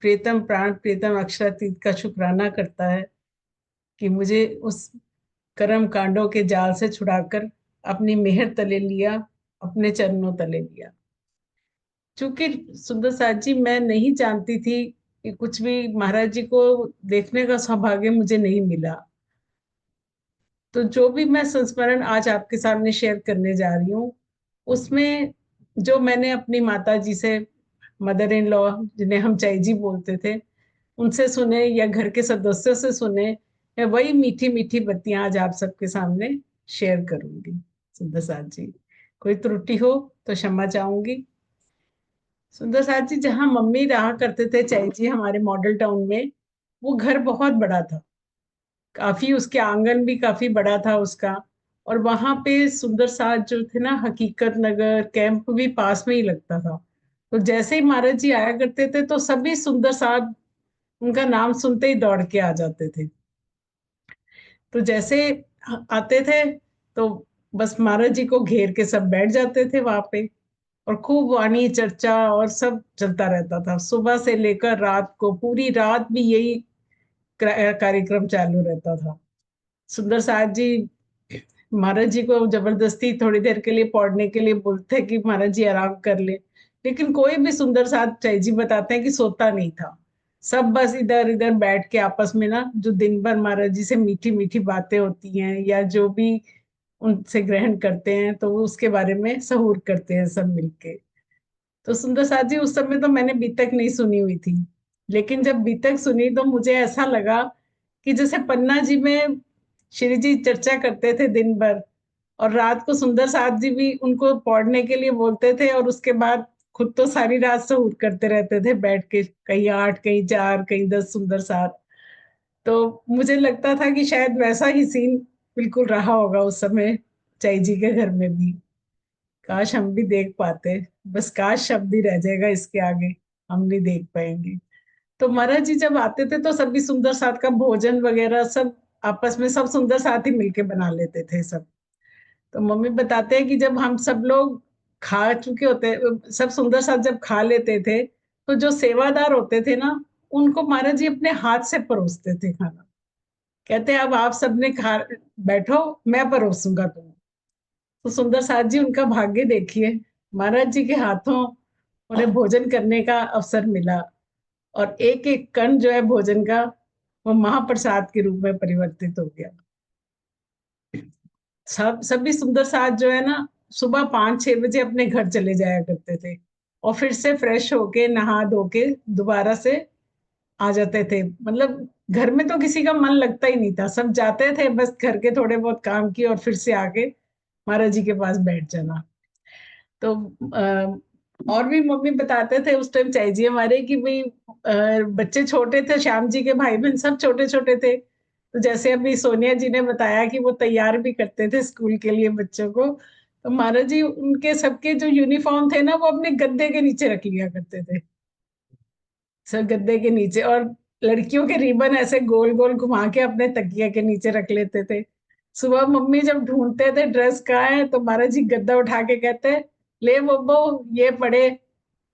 प्रीतम प्राण प्रीतम अक्षरातीत का शुक्राना करता है कि मुझे उस कर्म कांडों के जाल से छुड़ाकर अपनी मेहर तले लिया, अपने चरणों तले लिया। चूंकि सुंदर साथ जी मैं नहीं जानती थी कि कुछ भी, महाराज जी को देखने का सौभाग्य मुझे नहीं मिला। तो जो भी मैं संस्मरण आज आपके सामने शेयर करने जा रही हूँ, उसमें जो मैंने अपनी माता जी से, मदर इन लॉ जिन्हें हम चाई जी बोलते थे, उनसे सुने या घर के सदस्यों से सुने, मैं वही मीठी मीठी बत्तियां आज आप सबके सामने शेयर करूंगी। सुंदर साथ जी, कोई त्रुटि हो तो क्षमा चाहूंगी। सुंदर साथ जी, जहाँ मम्मी रहा करते थे चाई जी, हमारे मॉडल टाउन में, वो घर बहुत बड़ा था, काफी, उसके आंगन भी काफी बड़ा था उसका। और वहां पे सुंदर साथ जो थे ना, हकीकत नगर कैंप भी पास में ही लगता था। तो जैसे ही महाराज जी आया करते थे तो सभी सुंदर साथ, उनका नाम सुनते ही दौड़ के आ जाते थे। तो जैसे आते थे तो बस महाराज जी को घेर के सब बैठ जाते थे वहां पे, और खूब वाणी चर्चा और सब चलता रहता था। सुबह से लेकर रात को, पूरी रात भी यही कार्यक्रम चालू रहता था। सुंदर साथ जी महाराज जी को जबरदस्ती थोड़ी देर के लिए पढ़ने के लिए बोलते कि महाराज जी आराम कर ले, लेकिन कोई भी सुंदर साथ चाई जी बताते हैं कि सोता नहीं था। सब बस इधर इधर बैठ के आपस में ना, जो दिन भर महाराज जी से मीठी मीठी बातें होती हैं या जो भी उनसे ग्रहण करते हैं, तो वो उसके बारे में सहूर करते हैं सब मिलके। तो सुंदर साथ जी उस समय तो मैंने बीतक नहीं सुनी हुई थी, लेकिन जब बीतक सुनी तो मुझे ऐसा लगा कि जैसे पन्ना जी में श्री जी चर्चा करते थे दिन भर, और रात को सुंदर साथ जी भी उनको पढ़ने के लिए बोलते थे, और उसके बाद खुद तो सारी रात सहूर करते रहते थे बैठ के, कहीं 8 कहीं 4 कहीं 10 सुंदर साथ। तो मुझे लगता था कि शायद वैसा ही सीन बिल्कुल रहा होगा उस समय चाई जी के घर में भी। काश हम भी देख पाते, बस काश शब्द ही रह जाएगा इसके आगे, हम नहीं देख पाएंगे। तो महाराज जी जब आते थे तो सभी सुंदर साथ का भोजन वगैरह सब आपस में सब सुंदर साथ ही मिलके बना लेते थे सब। तो मम्मी बताते हैं कि जब हम सब लोग खा चुके होते, सब सुंदर साथ जब खा लेते थे, तो जो सेवादार होते थे ना, उनको महाराज जी अपने हाथ से परोसते थे खाना। कहते अब आप सबने खा बैठो, मैं परोसूंगा तुम्हें। तो सुंदर साथ जी उनका भाग्य देखिए, महाराज जी के हाथों उन्हें भोजन करने का अवसर मिला, और एक एक कण जो है भोजन का, वो महाप्रसाद के रूप में परिवर्तित हो गया। सब सभी सुंदर साथ जो है ना, सुबह 5-6 बजे अपने घर चले जाया करते थे, और फिर से फ्रेश होके नहा धो के दोबारा से आ जाते थे। मतलब घर में तो किसी का मन लगता ही नहीं था, सब जाते थे बस घर के थोड़े बहुत काम किए और फिर से आके महाराज जी के पास बैठ जाना। तो और भी मम्मी बताते थे उस टाइम चाई जी हमारे कि भाई बच्चे छोटे थे, श्याम जी के भाई बहन सब छोटे छोटे थे। तो जैसे अभी सोनिया जी ने बताया कि वो तैयार भी करते थे स्कूल के लिए बच्चों को, तो महाराज जी उनके सबके जो यूनिफॉर्म थे ना, वो अपने गद्दे के नीचे रख लिया करते थे, सब गद्दे के नीचे। और लड़कियों के रिबन ऐसे गोल गोल घुमा के अपने तकिया के नीचे रख लेते थे। सुबह मम्मी जब ढूंढते थे ड्रेस कहाँ है, तो महाराज जी गद्दा उठा के कहते, ले बब्बो ये पड़े,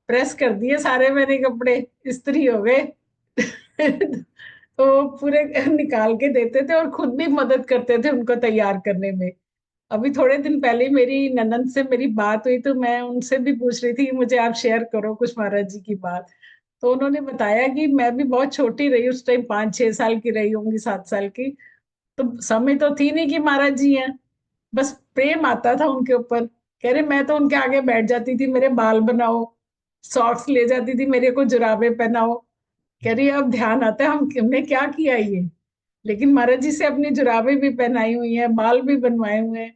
प्रेस कर दिए सारे मैंने कपड़े, इस्त्री हो गए। तो पूरे निकाल के देते थे और खुद भी मदद करते थे उनको तैयार करने में। अभी थोड़े दिन पहले मेरी ननंद से मेरी बात हुई, तो मैं उनसे भी पूछ रही थी कि मुझे आप शेयर करो कुछ महाराज जी की बात। तो उन्होंने बताया कि मैं भी बहुत छोटी रही उस टाइम, 5-6 साल की रही होंगी, 7 साल की। तो समय तो थी नहीं कि महाराज जी हैं, बस प्रेम आता था उनके ऊपर। कह रहे मैं तो उनके आगे बैठ जाती थी, मेरे बाल बनाओ, सॉक्स ले जाती थी, मेरे को जुराबे पहनाओ। कह रही अब ध्यान आता है हम हमने क्या किया ये, लेकिन महाराज जी से अपनी जुराबे भी पहनाई हुई हैं, बाल भी बनवाए हुए हैं।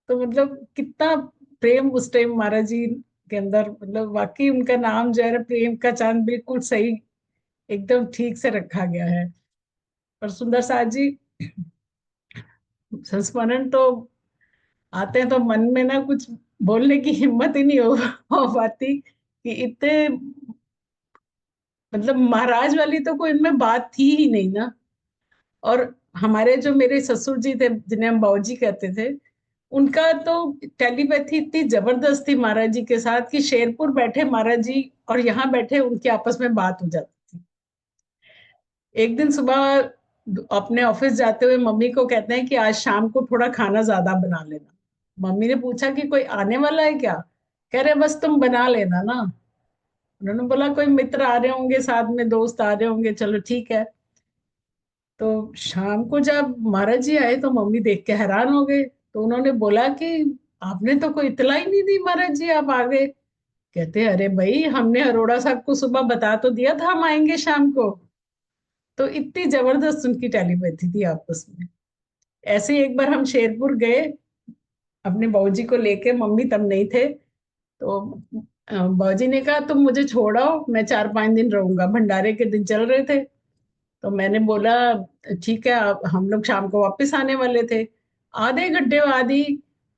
तो मतलब कितना प्रेम उस टाइम महाराज जी के अंदर, मतलब वाकई उनका नाम जो है प्रेम का चांद बिल्कुल सही एकदम ठीक से रखा गया है। और सुंदर साथ जी संस्मरण तो आते हैं तो मन में ना कुछ बोलने की हिम्मत ही नहीं हो पाती कि इतने, मतलब महाराज वाली तो कोई इनमें बात थी ही नहीं ना। और हमारे जो मेरे ससुर जी थे जिन्हें हम बाबूजी कहते थे, उनका तो टेलीपैथी इतनी जबरदस्त थी महाराज जी के साथ कि शेरपुर बैठे महाराज जी और यहाँ बैठे उनके आपस में बात हो जाती थी। एक दिन सुबह अपने ऑफिस जाते हुए मम्मी को कहते हैं कि आज शाम को थोड़ा खाना ज्यादा बना लेना। मम्मी ने पूछा कि कोई आने वाला है क्या, कह रहे बस तुम बना लेना ना। उन्होंने बोला कोई मित्र आ रहे होंगे, साथ में दोस्त आ रहे होंगे, चलो ठीक है। तो शाम को जब महाराज जी आए तो मम्मी देख के हैरान हो गए। तो उन्होंने बोला कि आपने तो कोई इतला ही नहीं दी महाराज जी, आप आ गए। कहते अरे भाई हमने अरोड़ा साहब को सुबह बता तो दिया था हम आएंगे शाम को। तो इतनी जबरदस्त उनकी टेलीपैथी थी आपस में। ऐसे ही एक बार हम शेरपुर गए अपने बाबूजी को लेके, मम्मी तब नहीं थे। तो बाबूजी ने कहा तुम मुझे छोड़ाओ, मैं 4-5 दिन रहूंगा, भंडारे के दिन चल रहे थे। तो मैंने बोला ठीक है। हम लोग शाम को वापस आने वाले थे, आधे घंटे बाद ही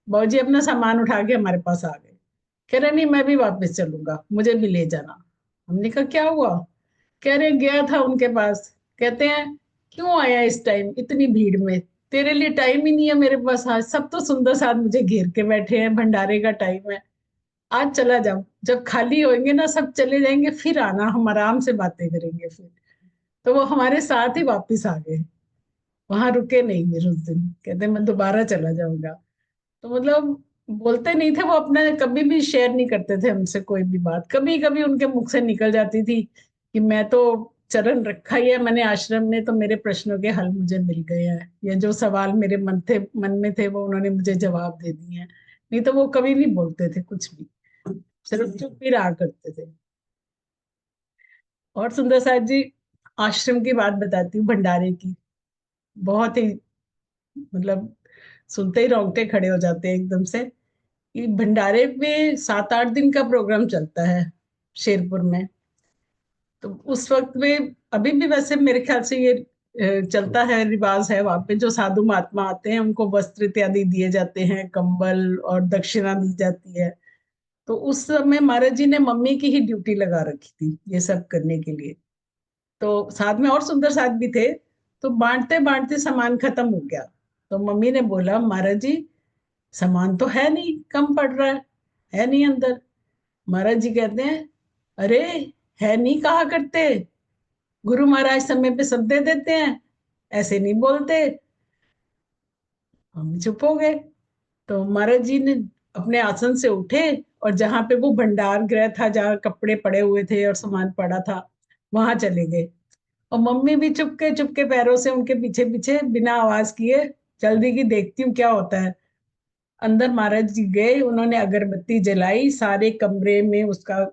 बाबूजी अपना सामान उठा के हमारे पास आ गए। कह रहे नहीं मैं भी वापस चलूंगा, मुझे भी ले जाना। हमने कहा क्या हुआ, कह रहे गया था उनके पास। कहते हैं क्यों आया इस टाइम इतनी भीड़ में, तेरे लिए टाइम ही नहीं है मेरे पास, आज सब तो सुंदर साथ मुझे घेर के बैठे हैं, भंडारे का टाइम है, आज चला जाओ, जब खाली होंगे ना सब चले जाएंगे फिर आना, हम आराम से बातें करेंगे फिर। तो वो हमारे साथ ही वापिस आ गए, वहां रुके नहीं फिर उस दिन, कहते मैं दोबारा चला जाऊंगा। तो मतलब बोलते नहीं थे वो, अपना कभी भी शेयर नहीं करते थे हमसे कोई भी बात, कभी कभी उनके मुख से निकल जाती थी कि मैं तो चरण रखा ही है मैंने आश्रम में, तो मेरे प्रश्नों के हल मुझे मिल गए हैं, या जो सवाल मेरे मन में थे वो उन्होंने मुझे जवाब दे दिए हैं। नहीं तो वो कभी नहीं बोलते थे कुछ भी, सिर्फ चुप ही रहा करते थे। और सुंदर साहब जी, आश्रम की बात बताती हूँ भंडारे की, बहुत ही मतलब सुनते ही रोंगटे खड़े हो जाते हैं एकदम से। ये भंडारे में 7-8 दिन का प्रोग्राम चलता है शेरपुर में। तो उस वक्त में अभी भी वैसे मेरे ख्याल से ये चलता है, रिवाज है, वहां पे जो साधु महात्मा आते हैं उनको वस्त्र इत्यादि दिए जाते हैं, कंबल और दक्षिणा दी जाती है। तो उस समय महाराज जी ने मम्मी की ही ड्यूटी लगा रखी थी ये सब करने के लिए। तो साथ में और सुंदर साथ भी थे। तो बांटते बांटते सामान खत्म हो गया, तो मम्मी ने बोला महाराज जी सामान तो है नहीं, कम पड़ रहा है नहीं अंदर। महाराज जी कहते हैं अरे है नहीं कहा करते, गुरु महाराज समय पे सब दे देते हैं, ऐसे नहीं बोलते। हम चुप हो गए। तो महाराज जी ने अपने आसन से उठे और जहां पे वो भंडार गृह था जहाँ कपड़े पड़े हुए थे और सामान पड़ा था वहां चले गए। और मम्मी भी चुपके पैरों से उनके पीछे पीछे बिना आवाज किए जल्दी की देखती हूँ क्या होता है। अंदर महाराज जी गए, उन्होंने अगरबत्ती जलाई, सारे कमरे में उसका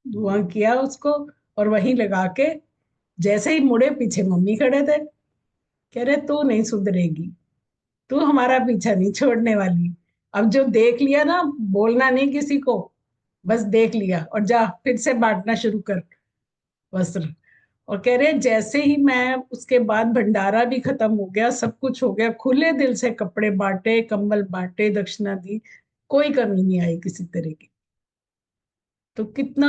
धुआं किया उसको, और वहीं लगा के जैसे ही मुड़े पीछे मम्मी खड़े थे, कह रहे तू नहीं सुधरेगी, तू हमारा पीछा नहीं छोड़ने वाली, अब जो देख लिया ना बोलना नहीं किसी को, बस देख लिया और जा फिर से बांटना शुरू कर वस्त्र। और कह रहे जैसे ही मैं उसके बाद भंडारा भी खत्म हो गया, सब कुछ हो गया, खुले दिल से कपड़े बांटे, कंबल बांटे, दक्षिणा दी, कोई कमी नहीं आई किसी तरह की। तो कितना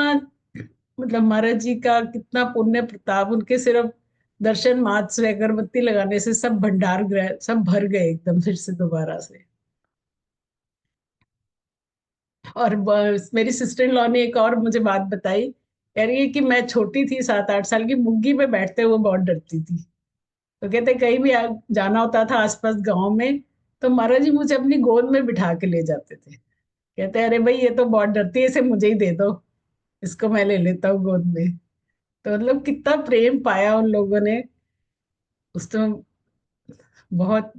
मतलब महाराज जी का कितना पुण्य प्रताप, उनके सिर्फ दर्शन मात्र से अगरबत्ती लगाने से सब भंडार गृह सब भर गए एकदम फिर से दोबारा से। और मेरी सिस्टर इन लॉ ने एक और मुझे बात बताई, कह रही है कि मैं छोटी थी 7-8 साल की, मुग्गी पे बैठते हुए बहुत डरती थी। तो कहते कहीं भी जाना होता था आसपास गांव में, तो महाराज जी मुझे अपनी गोद में बिठा के ले जाते थे, कहते अरे भाई ये तो बहुत डरती है, इसे मुझे ही दे दो, इसको मैं ले लेता हूँ गोद में। तो मतलब कितना प्रेम पाया उन लोगों ने उस तो बहुत।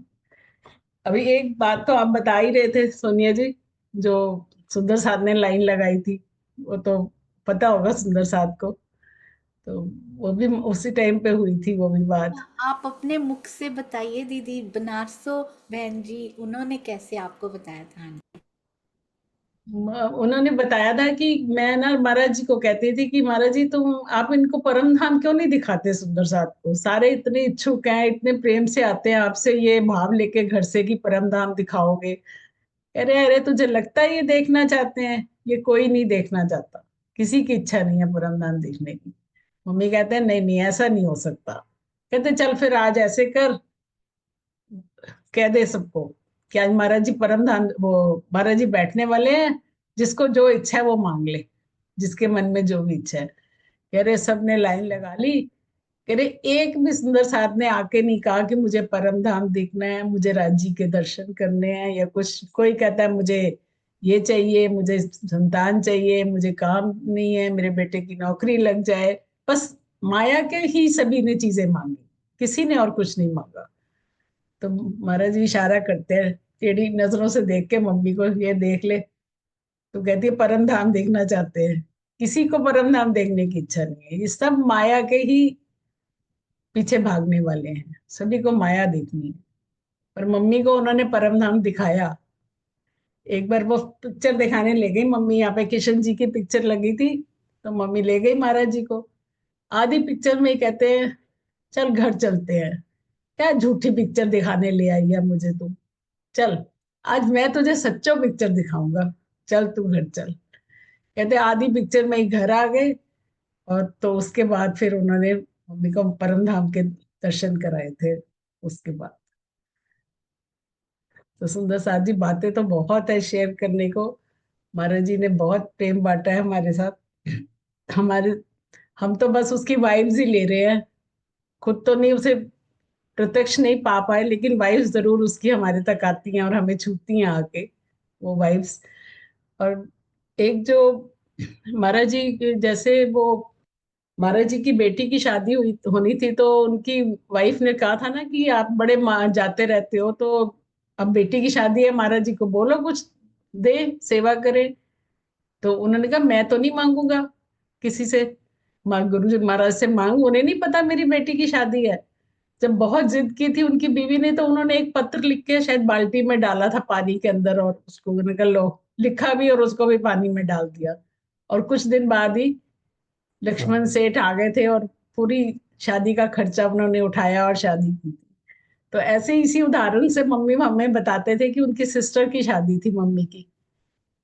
अभी एक बात तो आप बता ही रहे थे सोनिया जी, जो सुंदर साथ ने लाइन लगाई थी, वो तो पता होगा सुंदर साथ को, तो वो भी उसी टाइम पे हुई थी वो भी बात। आप अपने मुख से बताइए दीदी, बनारसो बहन जी उन्होंने कैसे आपको बताया था? उन्होंने बताया था कि मैं ना महाराज जी को कहती थी कि महाराज जी तुम आप इनको परम धाम क्यों नहीं दिखाते सुंदर साथ को, सारे इतने इच्छुक हैं, इतने प्रेम से आते हैं आपसे ये भाव लेके घर से कि परम धाम दिखाओगे। अरे अरे तुझे लगता है ये देखना चाहते हैं, ये कोई नहीं देखना चाहता, किसी की इच्छा नहीं है परम धाम देखने की। मम्मी कहते हैं नहीं नहीं ऐसा नहीं हो सकता। कहते चल फिर आज ऐसे कर, कह दे सबको कि आज महाराज जी परम धाम वो महाराज जी बैठने वाले हैं, जिसको जो इच्छा है वो मांग ले, जिसके मन में जो भी इच्छा है। कह रहे सबने लाइन लगा ली। कह रहे एक भी सुंदर साथ ने आके नहीं कहा कि मुझे परम धाम देखना है, मुझे राज जी के दर्शन करने हैं या कुछ, कोई कहता है मुझे ये चाहिए, मुझे संतान चाहिए, मुझे काम नहीं है, मेरे बेटे की नौकरी लग जाए, बस माया के ही सभी ने चीजें मांगी, किसी ने और कुछ नहीं मांगा। तो महाराज जी इशारा करते हैं टेढ़ी नजरों से देख के मम्मी को, ये देख ले, तो कहती है परम धाम देखना चाहते हैं, किसी को परम धाम देखने की इच्छा नहीं है, ये सब माया के ही पीछे भागने वाले हैं, सभी को माया देखनी है। पर मम्मी को उन्होंने परम धाम दिखाया। एक बार वो पिक्चर दिखाने ले गई मम्मी, यहाँ पे किशन जी की पिक्चर लगी थी, तो मम्मी ले गई महाराज जी को। आधी पिक्चर में ही कहते हैं चल घर चलते हैं, क्या झूठी पिक्चर दिखाने ले आई है मुझे तू, चल आज मैं तुझे सच्चो पिक्चर दिखाऊंगा, चल तू घर चल। कहते आधी पिक्चर में ही घर आ गए। और तो उसके बाद फिर उन्होंने मम्मी को परम धाम के दर्शन कराए थे उसके बाद। तो सुंदर साथ जी, बातें तो बहुत है शेयर करने को। महाराज जी ने बहुत प्रेम बांटा है हमारे साथ। हमारे हम तो बस उसकी वाइब्स ही ले रहे हैं, खुद तो नहीं, उसे प्रत्यक्ष नहीं पा पाए, लेकिन वाइब्स जरूर उसकी हमारे तक आती हैं और हमें छूती हैं आके वो वाइब्स। और एक जो महाराज जी जैसे वो महाराज जी की बेटी की शादी हुई होनी थी, तो उनकी वाइफ ने कहा था ना कि आप बड़े जाते रहते हो, तो अब बेटी की शादी है, महाराज जी को बोलो कुछ दे, सेवा करे। तो उन्होंने कहा मैं तो नहीं मांगूंगा किसी से, गुरु जी महाराज से मांग, उन्हें नहीं पता मेरी बेटी की शादी है। जब बहुत जिद की थी उनकी बीवी ने, तो उन्होंने एक पत्र लिख के शायद बाल्टी में डाला था पानी के अंदर, और उसको उन्होंने कहा लो, लिखा भी और उसको भी पानी में डाल दिया। और कुछ दिन बाद ही लक्ष्मण सेठ आ गए थे और पूरी शादी का खर्चा उन्होंने उठाया और शादी की थी। तो ऐसे ही इसी उदाहरण से मम्मी हमें बताते थे कि उनकी सिस्टर की शादी थी मम्मी की।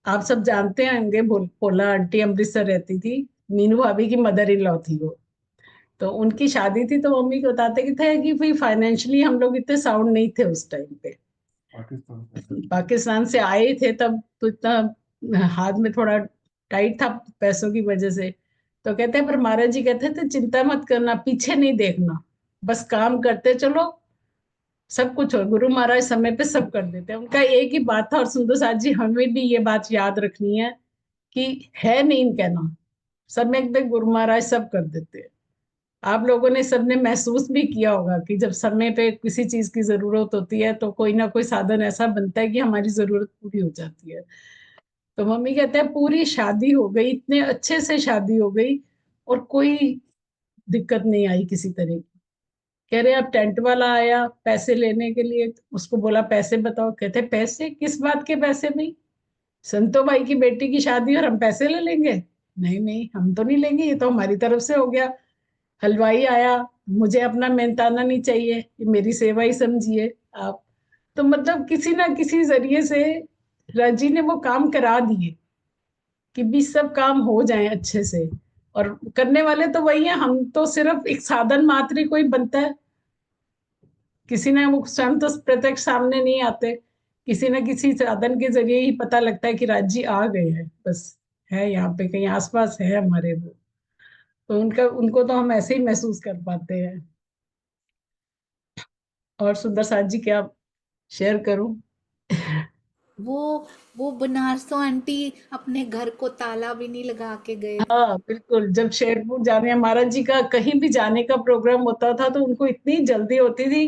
आप सब जानते होंगे, पोला आंटी अमृतसर रहती थी, मीनू भाभी की मदर इन लॉ थी वो। तो उनकी शादी थी, तो मम्मी को बताते कि थे कि भाई फाइनेंशियली हम लोग इतने साउंड नहीं थे उस टाइम पे, पाकिस्तान से आए थे तब, तो इतना हाथ में थोड़ा टाइट था पैसों की वजह से। तो कहते हैं, पर महाराज जी कहते थे चिंता मत करना, पीछे नहीं देखना, बस काम करते चलो, सब कुछ हो, गुरु महाराज समय पे सब कर देते हैं। उनका एक ही बात था, और सुंदर साथ जी हमें भी ये बात याद रखनी है कि है नहीं कहना, समय पे गुरु महाराज सब कर देते हैं। आप लोगों ने सबने महसूस भी किया होगा कि जब समय पे किसी चीज की जरूरत होती है, तो कोई ना कोई साधन ऐसा बनता है कि हमारी जरूरत पूरी हो जाती है। तो मम्मी कहते हैं पूरी शादी हो गई, इतने अच्छे से शादी हो गई, और कोई दिक्कत नहीं आई किसी तरह की। कह रहे अब टेंट वाला आया पैसे लेने के लिए, उसको बोला पैसे बताओ, कहते पैसे किस बात के पैसे भाई, संतो भाई की बेटी की शादी और हम पैसे ले लेंगे? नहीं नहीं, हम तो नहीं लेंगे, ये तो हमारी तरफ से हो गया। हलवाई आया, मुझे अपना मेहनताना नहीं चाहिए, ये मेरी सेवा ही समझिए आप। तो मतलब किसी ना किसी जरिए से राजी ने वो काम करा दिए कि भी सब काम हो जाए अच्छे से। और करने वाले तो वही है, हम तो सिर्फ एक साधन मात्र ही कोई बनता है। किसी ने वो स्वयं तो प्रत्यक्ष सामने नहीं आते, किसी न किसी साधन के जरिए ही पता लगता है कि राज्य आ गए हैं, बस है यहाँ पे कहीं आसपास है हमारे वो। तो उनका उनको तो हम ऐसे ही महसूस कर पाते हैं। और सुंदर साथ जी क्या शेयर करूं? वो वो बनारसों आंटी अपने घर को ताला भी नहीं लगा के गए थे। हाँ बिल्कुल, जब शेरपुर जाने महाराज जी का कहीं भी जाने का प्रोग्राम होता था, तो उनको इतनी जल्दी होती थी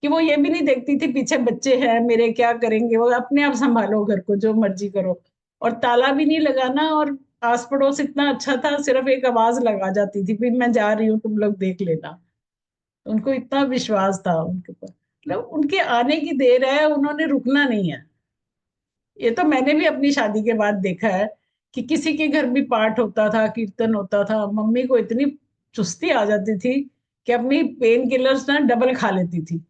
कि वो ये भी नहीं देखती थी पीछे बच्चे हैं मेरे क्या करेंगे, वो अपने आप संभालो घर को, जो मर्जी करो। और ताला भी नहीं लगाना, और आस पड़ोस इतना अच्छा था, सिर्फ एक आवाज लगा जाती थी, भाई मैं जा रही हूँ तुम लोग देख लेना। उनको इतना विश्वास था उनके ऊपर, मतलब उनके आने की देर है, उन्होंने रुकना नहीं है। ये तो मैंने भी अपनी शादी के बाद देखा है कि किसी के घर भी पाठ होता था, कीर्तन होता था, मम्मी को इतनी चुस्ती आ जाती थी कि अपनी पेन किलर्स ना डबल खा लेती थी,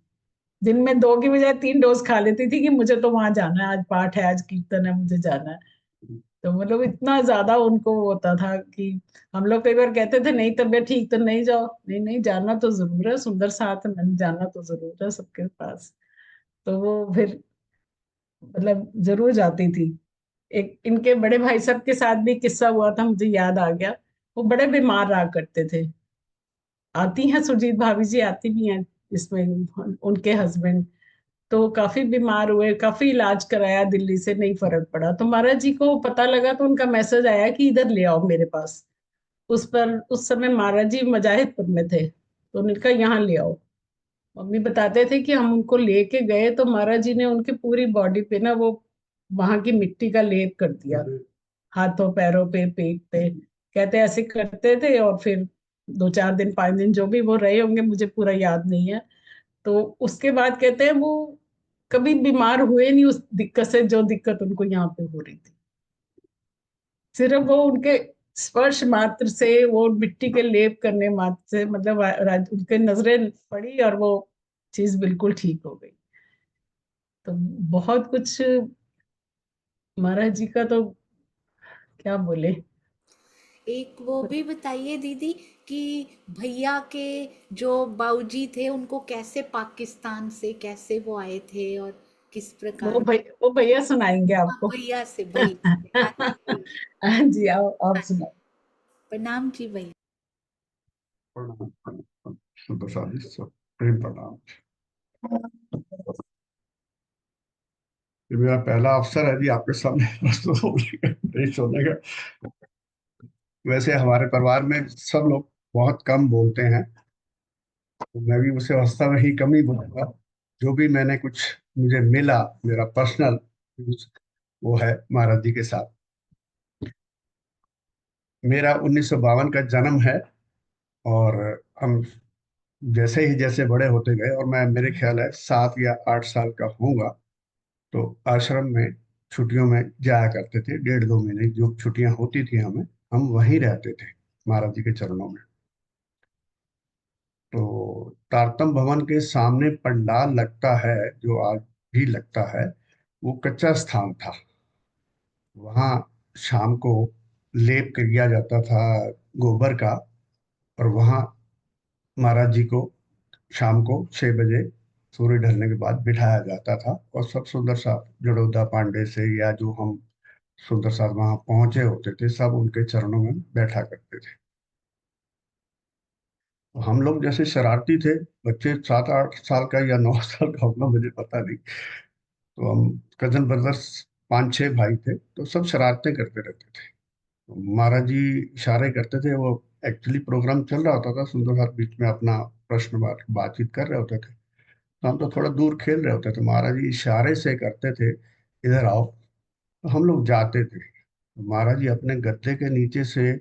दिन में 2 की बजाय 3 डोज खा लेती थी कि मुझे तो वहां जाना है, आज पाठ है, आज कीर्तन है, मुझे जाना है। तो मतलब इतना ज्यादा उनको होता था कि हम लोग कई बार कहते थे नहीं तबीयत ठीक तो नहीं जाओ, नहीं नहीं जाना तो जरूर है, सुंदर साथ है, मैंने जाना तो जरूर है सबके पास। तो वो फिर मतलब जरूर जाती थी। एक इनके बड़े भाई साहब के साथ भी किस्सा हुआ था, मुझे याद आ गया। वो बड़े बीमार रहा करते थे, आती हैं सुरजीत भाभी जी, आती भी हैं इसमें, उनके हस्बैंड तो काफी बीमार हुए, काफी इलाज कराया दिल्ली से, नहीं फर्क पड़ा। तो महाराज जी को पता लगा, तो उनका मैसेज आया कि इधर ले आओ मेरे पास। उस पर उस समय महाराज जी मजाहिदपुर में थे, तो उन्होंने कहा यहाँ ले आओ। मम्मी बताते थे कि हम उनको लेके गए, तो महाराज जी ने उनकी पूरी बॉडी पे ना वो वहां की मिट्टी का लेप कर दिया, हाथों पैरों पे, पेट पे, कहते ऐसे करते थे। और फिर 2 4 दिन 5 दिन जो भी वो रहे होंगे, मुझे पूरा याद नहीं है। तो उसके बाद कहते हैं वो कभी बीमार हुए नहीं उस दिक्कत से, जो दिक्कत उनको यहाँ पे हो रही थी। सिर्फ वो उनके स्पर्श मात्र से, वो मिट्टी के लेप करने मात्र से, मतलब उनके नजरें पड़ी और वो चीज बिल्कुल ठीक हो गई। तो बहुत कुछ महाराज जी का तो क्या बोले। एक वो भी बताइए दीदी कि भैया के जो बाऊजी थे उनको कैसे पाकिस्तान से कैसे वो आए थे, और किस प्रकार? वो भैया सुनाएंगे हाँ, आपको। भैया से भैया से। हाँ जी, हाँ जी, आप सुनाओ। प्रणाम जी भैया। प्रणाम प्रणाम शुभ प्रसाद जी, सब प्रेम प्रणाम। ये मेरा पहला अवसर है जी आपके सामने प्रस्तुत होने का, पेश होने का। वैसे हमारे परिवार में सब लोग बहुत कम बोलते हैं, तो मैं भी उसे अवस्था में ही कम ही बोलूंगा। जो भी मैंने कुछ मुझे मिला, मेरा पर्सनल, वो है महाराज जी के साथ। मेरा 1952 का जन्म है, और हम जैसे बड़े होते गए, और मैं, मेरे ख्याल है 7 या 8 साल का होऊंगा, तो आश्रम में छुट्टियों में जाया करते थे। 1.5-2 महीने जो छुट्टियां होती थी हमें, हम वहीं रहते थे महाराज जी के चरणों में। तो तारतम भवन के सामने पंडाल लगता है, जो आज भी लगता है, वो कच्चा स्थान था। वहाँ शाम को लेप किया जाता था गोबर का, और वहाँ महाराज जी को शाम को 6 बजे सूर्य ढलने के बाद बिठाया जाता था, और सब सुंदर साथ जड़ोदा पांडे से, या जो हम सुंदर साथ वहां पहुंचे होते थे, सब उनके चरणों में बैठा करते थे। तो हम लोग जैसे शरारती थे बच्चे, 7-8 साल का या 9 साल का होगा मुझे पता नहीं, तो हम कजन ब्रदर्स 5-6 भाई थे, तो सब शरारतें करते रहते थे। तो महाराज जी इशारे करते थे, वो एक्चुअली प्रोग्राम चल रहा होता था, सुंदर साथ बीच में अपना प्रश्न बातचीत कर रहे होते थे, तो हम तो थोड़ा दूर खेल रहे होते थे। महाराज जी इशारे से करते थे, इधर आओ, तो हम लोग जाते थे। तो महाराज जी अपने गद्दे के नीचे से,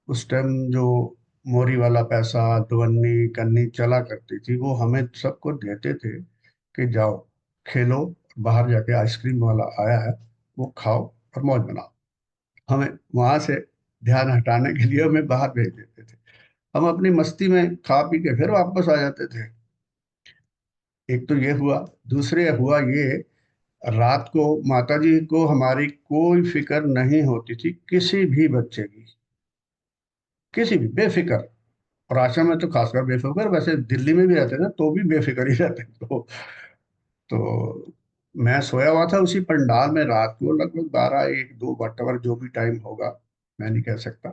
उस टाइम जो मोरी वाला पैसा, दुवन्नी कन्नी चला करती थी, वो हमें सबको देते थे कि जाओ खेलो, बाहर जाके आइसक्रीम वाला आया है वो खाओ और मौज बनाओ। हमें वहां से ध्यान हटाने के लिए हमें बाहर भेज देते थे। हम अपनी मस्ती में खा पी के फिर वापस आ जाते थे। एक तो ये हुआ। दूसरे हुआ ये, रात को माता जी को हमारी कोई फिक्र नहीं होती थी, किसी भी बच्चे की, किसी भी, बेफिक्र। और आश्रम में तो खासकर बेफिक्र, वैसे दिल्ली में भी रहते थे तो भी बेफिक्र ही रहते थे। तो मैं सोया हुआ था उसी पंडाल में रात को, लगभग 12, 1, 2, वट जो भी टाइम होगा, मैं नहीं कह सकता।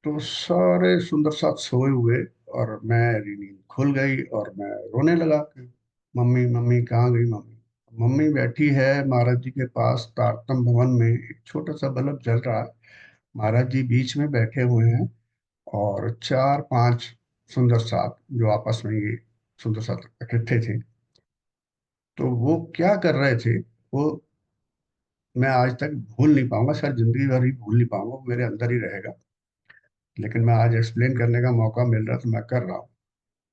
तो सारे सुंदर साथ सोए हुए, और मेरी नींद खुल गई, और मैं रोने लगा कि मम्मी मम्मी कहाँ गई मम्मी। मम्मी बैठी है महाराज जी के पास तारतम भवन में, एक छोटा सा बल्ब जल रहा है, महाराज जी बीच में बैठे हुए हैं, और 4-5 सुंदर साथ जो आपस में ये सुंदर साथ इकट्ठे थे। तो वो क्या कर रहे थे, वो मैं आज तक भूल नहीं पाऊंगा, शायद जिंदगी भर ही भूल नहीं पाऊंगा, वो मेरे अंदर ही रहेगा। लेकिन मैं आज एक्सप्लेन करने का मौका मिल रहा तो मैं कर रहा हूँ।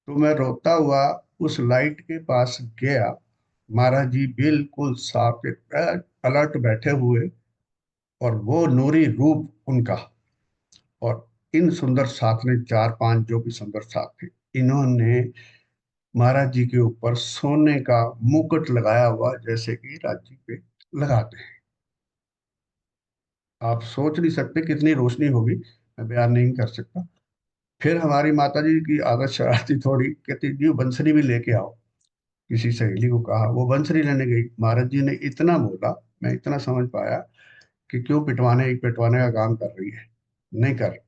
तो मैं रोता हुआ उस लाइट के पास गया। महाराज जी बिल्कुल साफ अलर्ट बैठे हुए, और वो नूरी रूप उनका, और इन सुंदर साथ ने, 4-5 जो भी सुंदर साथ थे, इन्होंने महाराज जी के ऊपर सोने का मुकुट लगाया हुआ, जैसे कि राज्य पे लगाते हैं। आप सोच नहीं सकते कितनी रोशनी होगी, मैं बयान नहीं कर सकता। फिर हमारी माता जी की आदत शरारती थोड़ी, कहती जी बंसरी भी लेके आओ। किसी सहेली को कहा, वो बंसरी लेने गई। महाराज जी ने इतना बोला, मैं इतना समझ पाया कि क्यों पिटवाने का काम कर रही है, नहीं कर।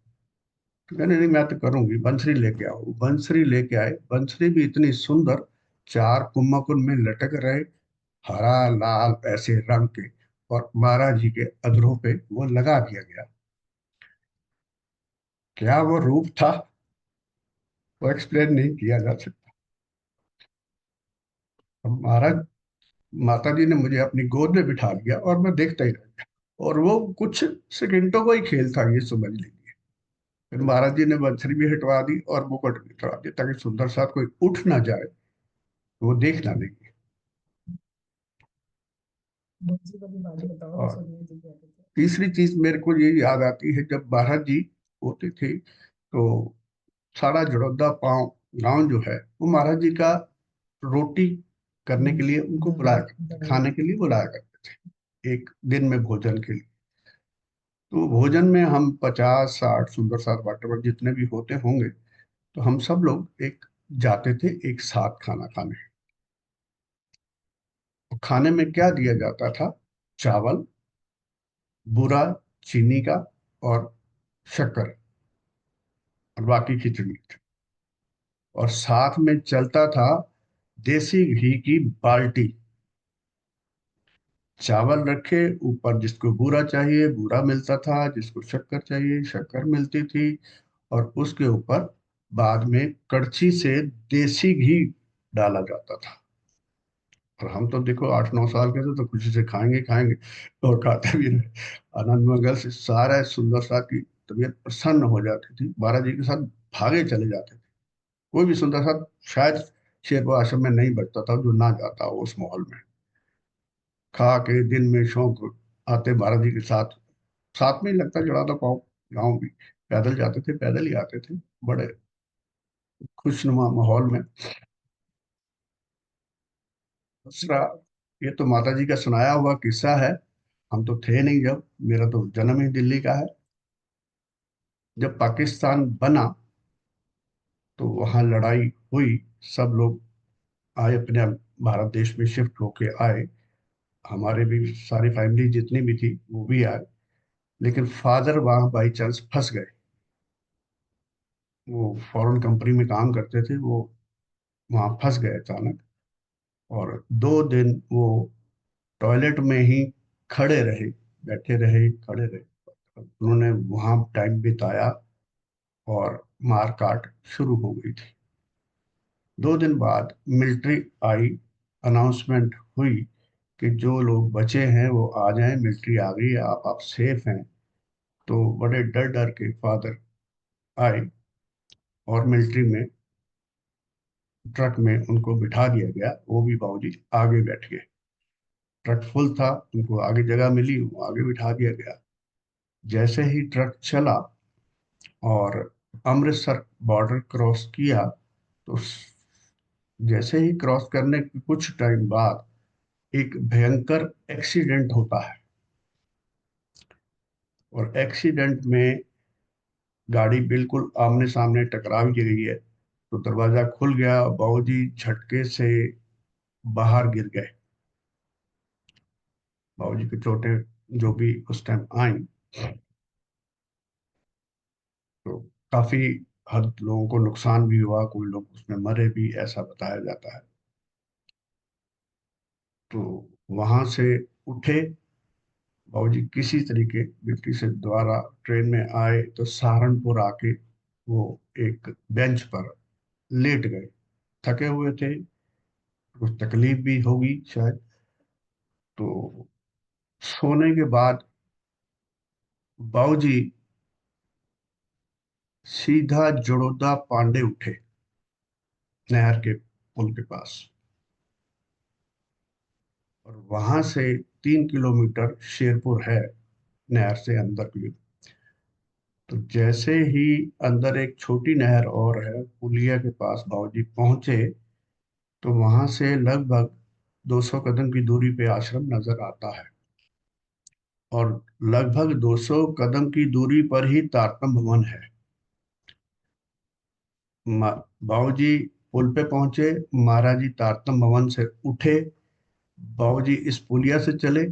तो कहने नहीं, मैं तो करूंगी, बंसरी लेके आओ। वो बंसरी लेके आए। बंसरी भी इतनी सुंदर, 4 कुम्मकुन में लटक रहे, हरा लाल ऐसे रंग के, और महाराज जी के अधरों पे वो लगा दिया गया। क्या वो रूप था, वो एक्सप्लेन नहीं किया जा सकता। अब महाराज, माता जी ने मुझे अपनी गोद में बिठा लिया, और मैं देखता ही रह गया। और वो कुछ सेकंडों का ही खेल था, ये समझ लीजिए। फिर महाराज जी ने बंसरी भी हटवा दी और मुकुट भी हटवा दिया, ताकि सुंदर साथ कोई उठ ना जाए, वो देख ना लेंगे। दूसरी वाली बात बताओ, हम और सुनने के लिए आते थे। तीसरी चीज मेरे को ये याद आती है, जब महाराज जी होते थे, तो सारा जड़ौदा पांव गांव जो है, वो महाराज जी का रोटी करने के लिए उनको बुलाया करते थे, खाने के लिए बुलाया करते थे, एक दिन में भोजन के लिए। तो भोजन में हम 50-60 सुंदर साथ वाटर जितने भी होते होंगे, तो हम सब लोग एक जाते थे एक साथ खाना खाने। खाने में क्या दिया जाता था? चावल, बूरा चीनी का और शक्कर, और बाकी खिचड़ी। और साथ में चलता था देसी घी की बाल्टी। चावल रखे, ऊपर जिसको बूरा चाहिए बूरा मिलता था, जिसको शक्कर चाहिए शक्कर मिलती थी, और उसके ऊपर बाद में कड़छी से देसी घी डाला जाता था। और हम तो देखो 8-9 साल के थे, तो खुशी से खाएंगे खाएंगे, और खाते भी रहे। आनंद मंगल से सारा सुंदर सा की तबीयत प्रसन्न हो जाती थी, महाराज जी के साथ भागे चले जाते थे। कोई भी सुंदर सा शायद शेरवा आश्रम में नहीं बचता था जो ना जाता हो उस माहौल में। खा के दिन में शौक आते महाराज जी के साथ, साथ में ही लगता जड़ा था पाँव। गाँव भी पैदल जाते थे, पैदल ही आते थे, बड़े खुशनुमा माहौल में। दूसरा, ये तो माता जी का सुनाया हुआ किस्सा है, हम तो थे नहीं जब, मेरा तो जन्म ही दिल्ली का है। जब पाकिस्तान बना तो वहाँ लड़ाई हुई, सब लोग आए अपने भारत देश में शिफ्ट होके आए। हमारे भी सारी फैमिली जितनी भी थी वो भी आए, लेकिन फादर वहाँ बाई चांस फंस गए। वो फॉरेन कंपनी में काम करते थे, वो वहाँ फंस गए अचानक। और 2 दिन वो टॉयलेट में ही खड़े रहे, बैठे रहे खड़े रहे। उन्होंने वहाँ टाइम बिताया और मार काट शुरू हो गई थी। 2 दिन बाद मिलिट्री आई, अनाउंसमेंट हुई कि जो लोग बचे हैं वो आ जाएं, मिलिट्री आ गई है, आप सेफ हैं। तो बड़े डर डर के फादर आए, और मिलिट्री में ट्रक में उनको बिठा दिया गया। वो भी बाबूजी आगे बैठ गए। ट्रक फुल था, उनको आगे जगह मिली, वो आगे बिठा दिया गया। जैसे ही ट्रक चला और अमृतसर बॉर्डर क्रॉस किया, तो जैसे ही क्रॉस करने के कुछ टाइम बाद एक भयंकर एक्सीडेंट होता है। और एक्सीडेंट में गाड़ी बिल्कुल आमने सामने टकरा भी गई है। तो दरवाजा खुल गया, बाबूजी झटके से बाहर गिर गए। बाबूजी की चोटें जो भी उस टाइम आई, तो काफी हद लोगों को नुकसान भी हुआ, कोई लोग उसमें मरे भी, ऐसा बताया जाता है। तो वहां से उठे बाबूजी किसी तरीके, गिफ्टी से द्वारा ट्रेन में आए, तो सहारनपुर आके वो एक बेंच पर लेट गए। थके हुए थे, कुछ तकलीफ भी होगी शायद। तो सोने के बाद बाबूजी सीधा जड़ोदा पांडे उठे, नहर के पुल के पास। और वहां से 3 किलोमीटर शेरपुर है, नहर से अंदर भी। तो जैसे ही अंदर एक छोटी नहर और है, पुलिया के पास बाबूजी पहुंचे, तो वहां से लगभग 200 कदम की दूरी पे आश्रम नजर आता है। और लगभग 200 कदम की दूरी पर ही तारतम भवन है। बाबूजी पुल पे पहुंचे, महाराज जी तारतम भवन से उठे, बाबूजी इस पुलिया से चले,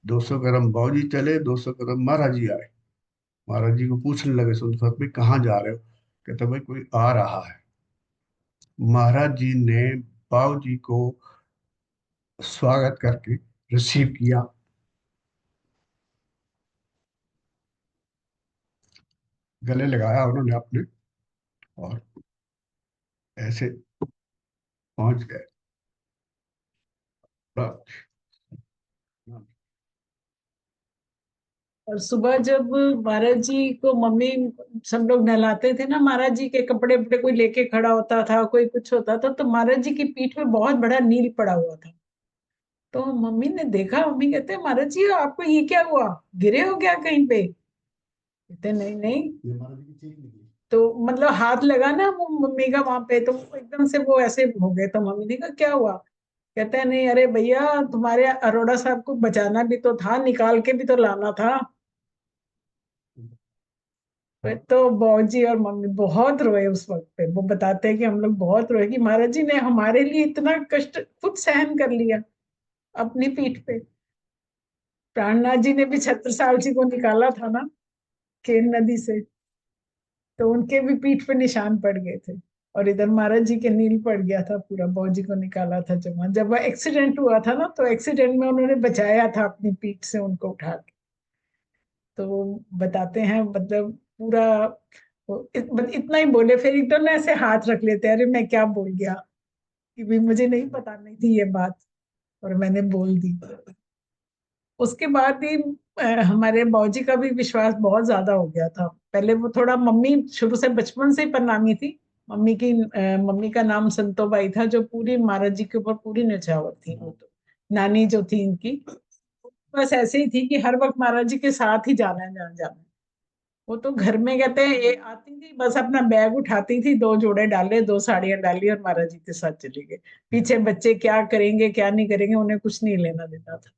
200 कदम बाबूजी चले, 200 कदम महाराज जी आए। महाराज जी को पूछने लगे सुनते वक्त, भाई कहाँ जा रहे हो? कहते भाई कोई आ रहा है। महाराज जी ने बाबूजी को स्वागत करके रिसीव किया, गले लगाया उन्होंने अपने, और ऐसे पहुंच गए। और सुबह जब महाराज जी को मम्मी सब लोग नहलाते थे ना, महाराज जी के कपड़े वपड़े कोई लेके खड़ा होता था, कोई कुछ होता था, तो महाराज जी की पीठ में बहुत बड़ा नील पड़ा हुआ था। तो मम्मी ने देखा, मम्मी कहते महाराज जी आपको ये क्या हुआ, गिरे हो क्या कहीं पे? कहते नहीं नहीं। तो मतलब हाथ लगा ना वो मम्मी का वहां पे, तो एकदम से वो ऐसे हो गए। तो मम्मी ने कहा क्या हुआ? कहते हैं नहीं अरे भैया, तुम्हारे अरोड़ा साहब को बचाना भी तो था, निकाल के भी तो लाना था। तो बौजी और मम्मी बहुत रोए उस वक्त पे। वो बताते हैं कि हम लोग बहुत रोए कि महाराज जी ने हमारे लिए इतना कष्ट खुद सहन कर लिया, अपनी पीठ पे। प्राणनाथ जी ने भी छत्रसाल जी को निकाला था ना केन नदी से, तो उनके भी पीठ पे निशान पड़ गए थे। और इधर महाराज जी के नील पड़ गया था पूरा, बौजी को निकाला था जब वह एक्सीडेंट हुआ था ना, तो एक्सीडेंट में उन्होंने बचाया था अपनी पीठ से उनको उठा के। तो वो बताते हैं मतलब पूरा इतना ही बोले, फिर एकदम ना ऐसे हाथ रख लेते, अरे मैं क्या बोल गया, कि भी मुझे नहीं पता नहीं थी ये बात और मैंने बोल दी। उसके बाद ही हमारे बाबूजी का भी विश्वास बहुत ज्यादा हो गया था। पहले वो थोड़ा, मम्मी शुरू से बचपन से ही प्रणामी थी। मम्मी का नाम संतोबाई था, जो पूरी महाराज जी के ऊपर पूरी निछावर थी। वो तो नानी जो थी इनकी, बस ऐसे ही थी कि हर वक्त महाराज जी के साथ ही जाना है, जाना जाना है। वो तो घर में कहते हैं ये आती थी, बस अपना बैग उठाती थी, 2 जोड़े डाले, 2 साड़ियां डाली और महाराज जी के साथ चली गई। पीछे बच्चे क्या करेंगे क्या नहीं करेंगे उन्हें कुछ नहीं लेना देना था,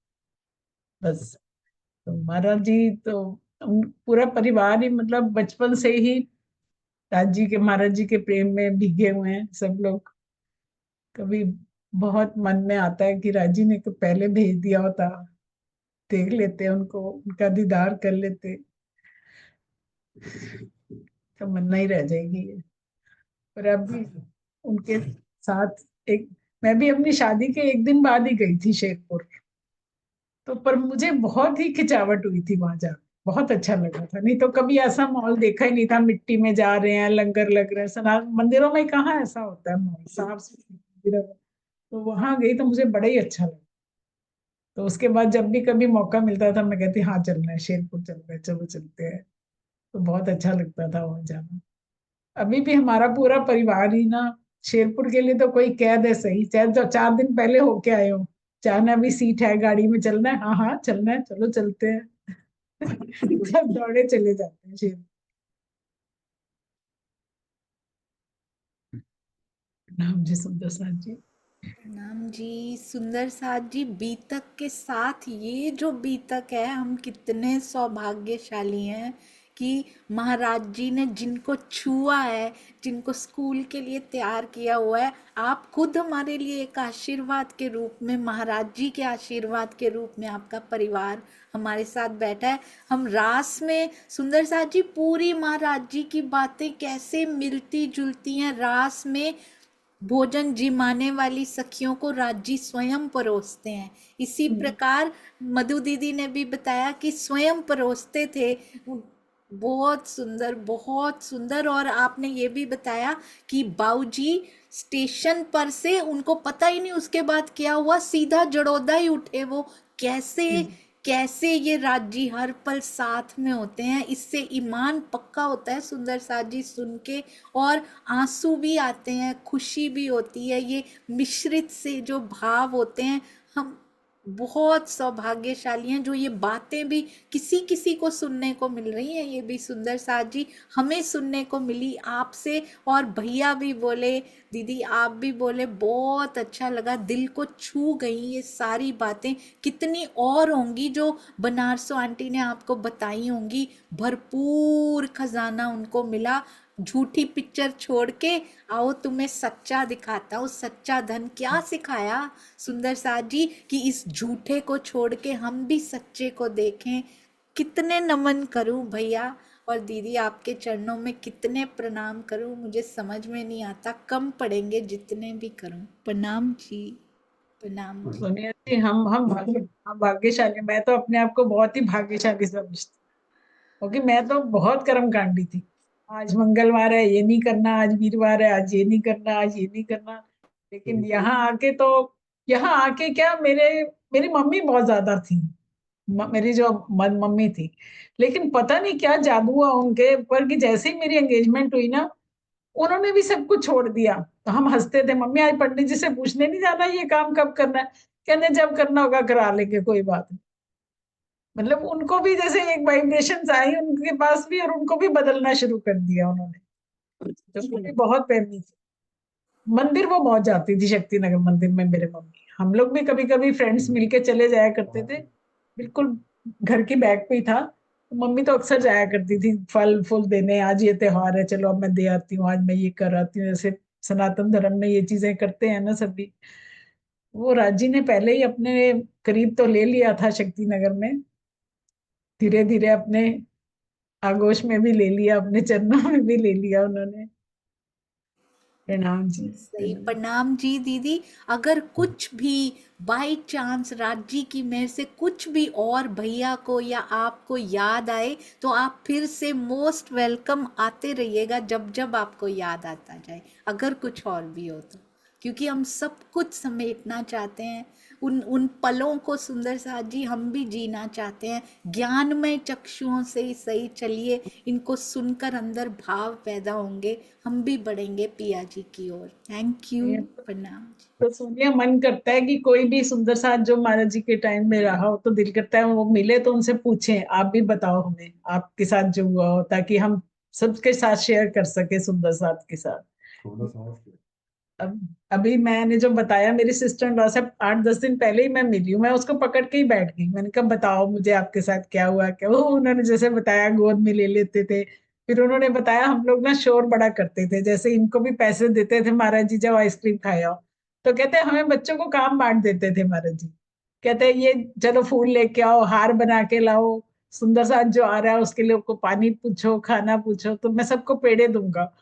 बस। तो महाराज जी तो पूरा परिवार ही मतलब बचपन से ही राज जी के, महाराज जी के प्रेम में भीगे हुए हैं सब लोग। कभी बहुत मन में आता है कि राज जी ने तो पहले भेज दिया होता, देख लेते उनको, उनका दीदार कर लेते, तमन्ना ही रह जाएगी ये। पर अब भी उनके साथ एक, मैं भी अपनी शादी के 1 दिन बाद ही गई थी शेरपुर। तो पर मुझे बहुत ही खिंचावट हुई थी वहां जाकर, बहुत अच्छा लगा था। नहीं तो कभी ऐसा माहौल देखा ही नहीं था, मिट्टी में जा रहे हैं, लंगर लग रहे हैं, सना मंदिरों में कहाँ ऐसा होता है माहौल, साफ सुथरा। तो वहां गई तो मुझे बड़ा ही अच्छा लगा। तो उसके बाद जब भी कभी मौका मिलता था मैं कहती हाँ चलना है, शेरपुर चलना है, चलो चलते हैं। तो बहुत अच्छा लगता था वहां जाना। अभी भी हमारा पूरा परिवार ही ना शेरपुर के लिए तो कोई कह दे सही, चाहे जो 4 दिन पहले होके आए हो, चाहे अभी सीट है, गाड़ी में चलना है, हाँ हाँ चलना है, चलो चलते हैं। सब दौड़े चले जाते हैं शेरपुर। नाम जी सुंदर साथ जी। नाम जी सुंदर साथ जी, बीतक के साथ ये जो बीतक है, हम कितने सौभाग्यशाली हैं कि महाराज जी ने जिनको छुआ है, जिनको स्कूल के लिए तैयार किया हुआ है। आप खुद हमारे लिए एक आशीर्वाद के रूप में, महाराज जी के आशीर्वाद के रूप में आपका परिवार हमारे साथ बैठा है। हम रास में सुंदर साथ जी पूरी महाराज जी की बातें कैसे मिलती जुलती हैं रास में। भोजन जिमाने वाली सखियों को राजी स्वयं परोसते हैं। इसी प्रकार मधु दीदी ने भी बताया कि स्वयं परोसते थे। बहुत सुंदर, बहुत सुंदर। और आपने ये भी बताया कि बाऊजी स्टेशन पर से उनको पता ही नहीं उसके बाद क्या हुआ, सीधा जड़ौदा ही उठे वो। कैसे कैसे ये राजी हर पल साथ में होते हैं, इससे ईमान पक्का होता है सुंदर साथ जी सुन के। और आंसू भी आते हैं, खुशी भी होती है, ये मिश्रित से जो भाव होते हैं। हम बहुत सौभाग्यशाली हैं जो ये बातें भी किसी किसी को सुनने को मिल रही हैं। ये भी सुंदर साथ जी हमें सुनने को मिली आपसे। और भैया भी बोले, दीदी आप भी बोले, बहुत अच्छा लगा, दिल को छू गई ये सारी बातें। कितनी और होंगी जो बनारसो आंटी ने आपको बताई होंगी। भरपूर खजाना उनको मिला। झूठी पिक्चर छोड़ के आओ तुम्हें सच्चा दिखाता हूँ, सच्चा धन। क्या सिखाया सुंदर साथ जी कि इस झूठे को छोड़ के हम भी सच्चे को देखें। कितने नमन करूं भैया और दीदी, आपके चरणों में कितने प्रणाम करूं, मुझे समझ में नहीं आता, कम पड़ेंगे जितने भी करूं। प्रणाम जी, प्रणाम जी। सोनिया जी, हम भाग्यशाली, मैं तो अपने आप को बहुत ही भाग्यशाली समझती हूँ, क्योंकि मैं तो बहुत कर्मकांडी थी। आज मंगलवार है ये नहीं करना, आज वीरवार है आज ये नहीं करना, आज ये नहीं करना। लेकिन यहाँ आके क्या, मेरी मम्मी बहुत ज्यादा थी, मेरी जो मम्मी थी। लेकिन पता नहीं क्या जादू हुआ उनके ऊपर कि जैसे ही मेरी एंगेजमेंट हुई ना, उन्होंने भी सब कुछ छोड़ दिया। तो हम हंसते थे, मम्मी आज पंडित जी से पूछने नहीं जाना ये काम कब करना है, कहने जब करना होगा करा लेंगे, कोई बात नहीं। मतलब उनको भी जैसे एक वाइब्रेशन आई उनके पास भी, और उनको भी बदलना शुरू कर दिया उन्होंने। तो वो भी बहुत प्रेमी थी। मंदिर वो बहुत जाती थी, शक्तिनगर मंदिर में मेरे मम्मी। हम लोग भी कभी कभी फ्रेंड्स मिलके चले जाया करते थे, बिल्कुल घर की बैग पे ही था। तो मम्मी तो अक्सर जाया करती थी फल फूल देने, आज ये त्योहार है चलो अब मैं दे आती हूँ, आज मैं ये कर आती हूँ। जैसे सनातन धर्म में ये चीजें करते हैं ना सभी। वो राजी ने पहले ही अपने करीब तो ले लिया था शक्ति नगर में, धीरे धीरे अपने आगोश में भी ले लिया, अपने चरणों में भी ले लिया उन्होंने। प्रणाम जी। सही, प्रणाम जी दीदी। अगर कुछ भी बाय चांस राज्य की मेहर से कुछ भी और भैया को या आपको याद आए तो आप फिर से मोस्ट वेलकम, आते रहिएगा जब जब आपको याद आता जाए, अगर कुछ और भी हो तो, क्योंकि हम सब कुछ समेटना चाहते हैं उन उन पलों को। सुंदर साथ जी, हम भी जीना चाहते हैं ज्ञानमय चक्षुओं से ही सही। चलिए, इनको सुनकर अंदर भाव पैदा होंगे, हम भी बढ़ेंगे पिया जी की ओर। थैंक यू, प्रणाम जी। तो सोनिया, मन करता है कि कोई भी सुंदर साथ जो महाराज जी के टाइम में रहा हो, तो दिल करता है वो मिले तो उनसे पूछें, आप भी बताओ हमें आपके साथ जो हुआ हो, ताकि हम सबके साथ शेयर कर सके सुंदर साथ के साथ। अब अभी मैंने जो बताया, मेरी सिस्टर इन लॉ से 8-10 दिन पहले ही मैं मिली हूँ, मैं उसको पकड़ के ही बैठ गई। मैंने कहा बताओ मुझे आपके साथ क्या हुआ क्या। वो उन्होंने जैसे बताया, गोद में ले लेते थे। फिर उन्होंने बताया हम लोग ना शोर बड़ा करते थे, जैसे इनको भी पैसे देते थे महाराज जी जब आइसक्रीम खाया हो, तो कहते हमें बच्चों को काम बांट देते थे महाराज जी। कहते ये चलो फूल लेके आओ, हार बना के लाओ, सुंदर साथ जो आ रहा है उसके लिए को पानी पूछो, खाना पूछो, तो मैं सबको पेड़े दूंगा।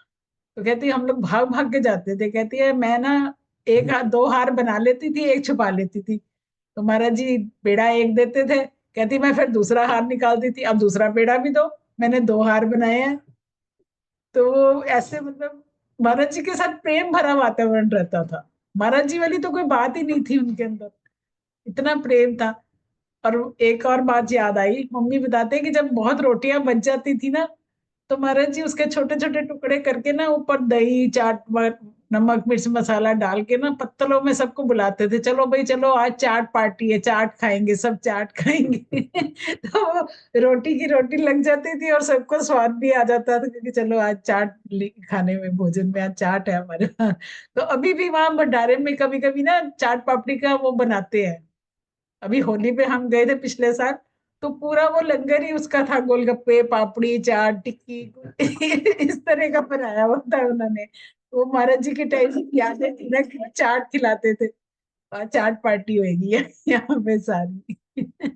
तो कहती है हम लोग भाग भाग के जाते थे। कहती है मैं ना एक हाथ 2 हार बना लेती थी, एक छुपा लेती थी। तो महाराज जी पेड़ा एक देते थे, कहती मैं फिर दूसरा हार निकालती थी, अब दूसरा पेड़ा भी दो, मैंने 2 हार बनाए हैं। तो ऐसे मतलब महाराज जी के साथ प्रेम भरा वातावरण रहता था। महाराज जी वाली तो कोई बात ही नहीं थी उनके अंदर, इतना प्रेम था। और एक और बात याद आई, मम्मी बताते हैं कि जब बहुत रोटियां बच जाती थी ना, तो महाराज जी उसके छोटे छोटे टुकड़े करके ना ऊपर दही चाट नमक मिर्च मसाला डाल के ना पत्तलों में सबको बुलाते थे, चलो भाई चलो आज चाट पार्टी है, चाट खाएंगे, सब चाट खाएंगे। तो रोटी की रोटी लग जाती थी और सबको स्वाद भी आ जाता था, क्योंकि चलो आज चाट खाने में, भोजन में आज चाट है हमारे पास। तो अभी भी वहां भंडारे में कभी कभी ना चाट पापड़ी का वो बनाते हैं। अभी होली पे हम गए थे पिछले साल, तो पूरा वो लंगर ही उसका था, गोलगप्पे पापड़ी चाट टिक्की इस तरह का बनाया होता है उन्होंने। वो महाराज जी के टाइम की यादें थी ना कि चाट खिलाते थे। आज चाट पार्टी होगी यहाँ पे सारी।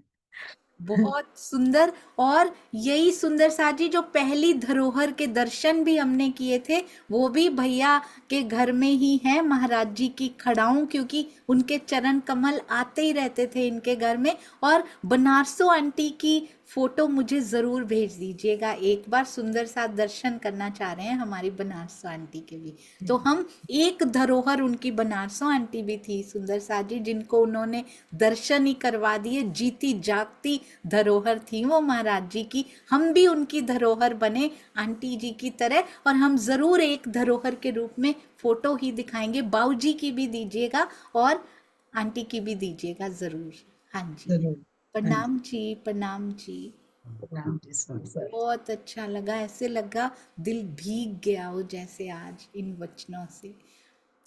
बहुत सुंदर। और यही सुंदर साजी जो पहली धरोहर के दर्शन भी हमने किए थे, वो भी भैया के घर में ही है, महाराज जी की खड़ाऊं, क्योंकि उनके चरण कमल आते ही रहते थे इनके घर में। और बनारसो आंटी की फोटो मुझे जरूर भेज दीजिएगा, एक बार सुंदर सा दर्शन करना चाह रहे हैं हमारी बनारसो आंटी के भी। तो हम एक धरोहर उनकी बनारसो आंटी भी थी सुंदर सा जी, जिनको उन्होंने दर्शन ही करवा दिए। जीती जागती धरोहर थी वो महाराज जी की। हम भी उनकी धरोहर बने आंटी जी की तरह, और हम जरूर एक धरोहर के रूप में फोटो ही दिखाएंगे। बाऊ जी की भी दीजिएगा और आंटी की भी दीजिएगा जरूर। हाँ जी, जरूर। प्रणाम जी, प्रणाम जी। प्रणाम जी सर। बहुत अच्छा लगा, ऐसे लगा दिल भीग गया हो जैसे आज इन वचनों से।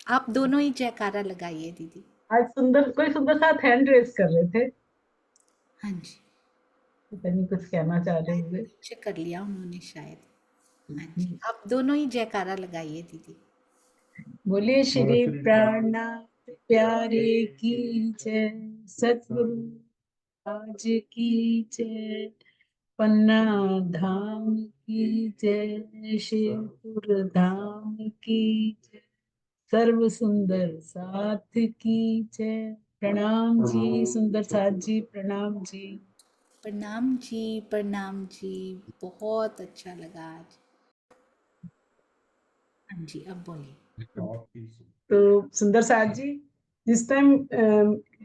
आप दोनों ही जयकारा लगाइए दीदी। आज कोई सुंदर साथ हैंड रेस कर रहे थे, हाँ जी, पता नहीं कुछ कहना चाह रहे शायद हुए। पीछे कर लिया उन्होंने शायद। हाँ जी, आप दोनों ही जयकारा लगाइए दीदी। बोलिए श्री प्राणनाथ प्यारे की जय, सतगुरु आज की जय, पन्ना धाम की जय, शिवपुर धाम की जय, सर्व सुंदर साथ की जय। प्रणाम जी सुंदर साथ जी, प्रणाम जी। प्रणाम जी, प्रणाम जी। बहुत अच्छा लगा आज। हाँ जी, अब बोलिए। तो सुंदर साथ जी, जिस टाइम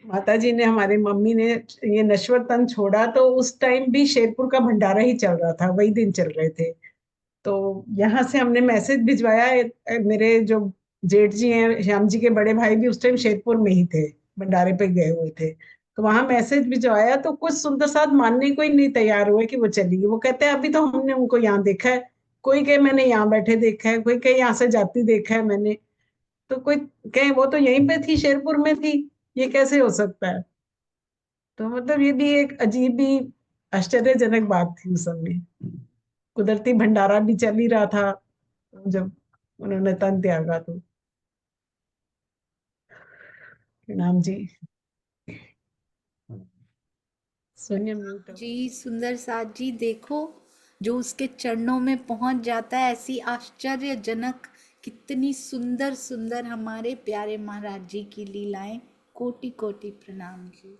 माता जी ने, हमारी मम्मी ने ये नश्वर तन छोड़ा, तो उस टाइम भी शेरपुर का भंडारा ही चल रहा था, वही दिन चल रहे थे। तो यहाँ से हमने मैसेज भिजवाया। मेरे जो जेठ जी हैं, श्याम जी के बड़े भाई, भी उस टाइम शेरपुर में ही थे, भंडारे पे गए हुए थे। तो वहां मैसेज भिजवाया, तो कुछ सुंदर साथ मानने को ही नहीं तैयार हुए कि वो चली गई। वो कहते हैं अभी तो हमने उनको यहाँ देखा है, कोई कहे मैंने यहाँ बैठे देखा है, कोई कहे यहाँ से जाती देखा है मैंने, तो कोई कहे वो तो यहीं पे थी, शेरपुर में थी, ये कैसे हो सकता है। तो मतलब ये भी एक अजीब ही आश्चर्यजनक बात थी उस समय। कुदरती भंडारा भी चल ही रहा था जब उन्होंने तन त्यागा। तो प्रणाम जी। सोनिया म्यूट हो। जी सुंदर साथ जी, देखो जो उसके चरणों में पहुंच जाता है, ऐसी आश्चर्यजनक कितनी सुंदर सुंदर हमारे प्यारे महाराज जी की लीलाएं। कोटि कोटि प्रणाम जी।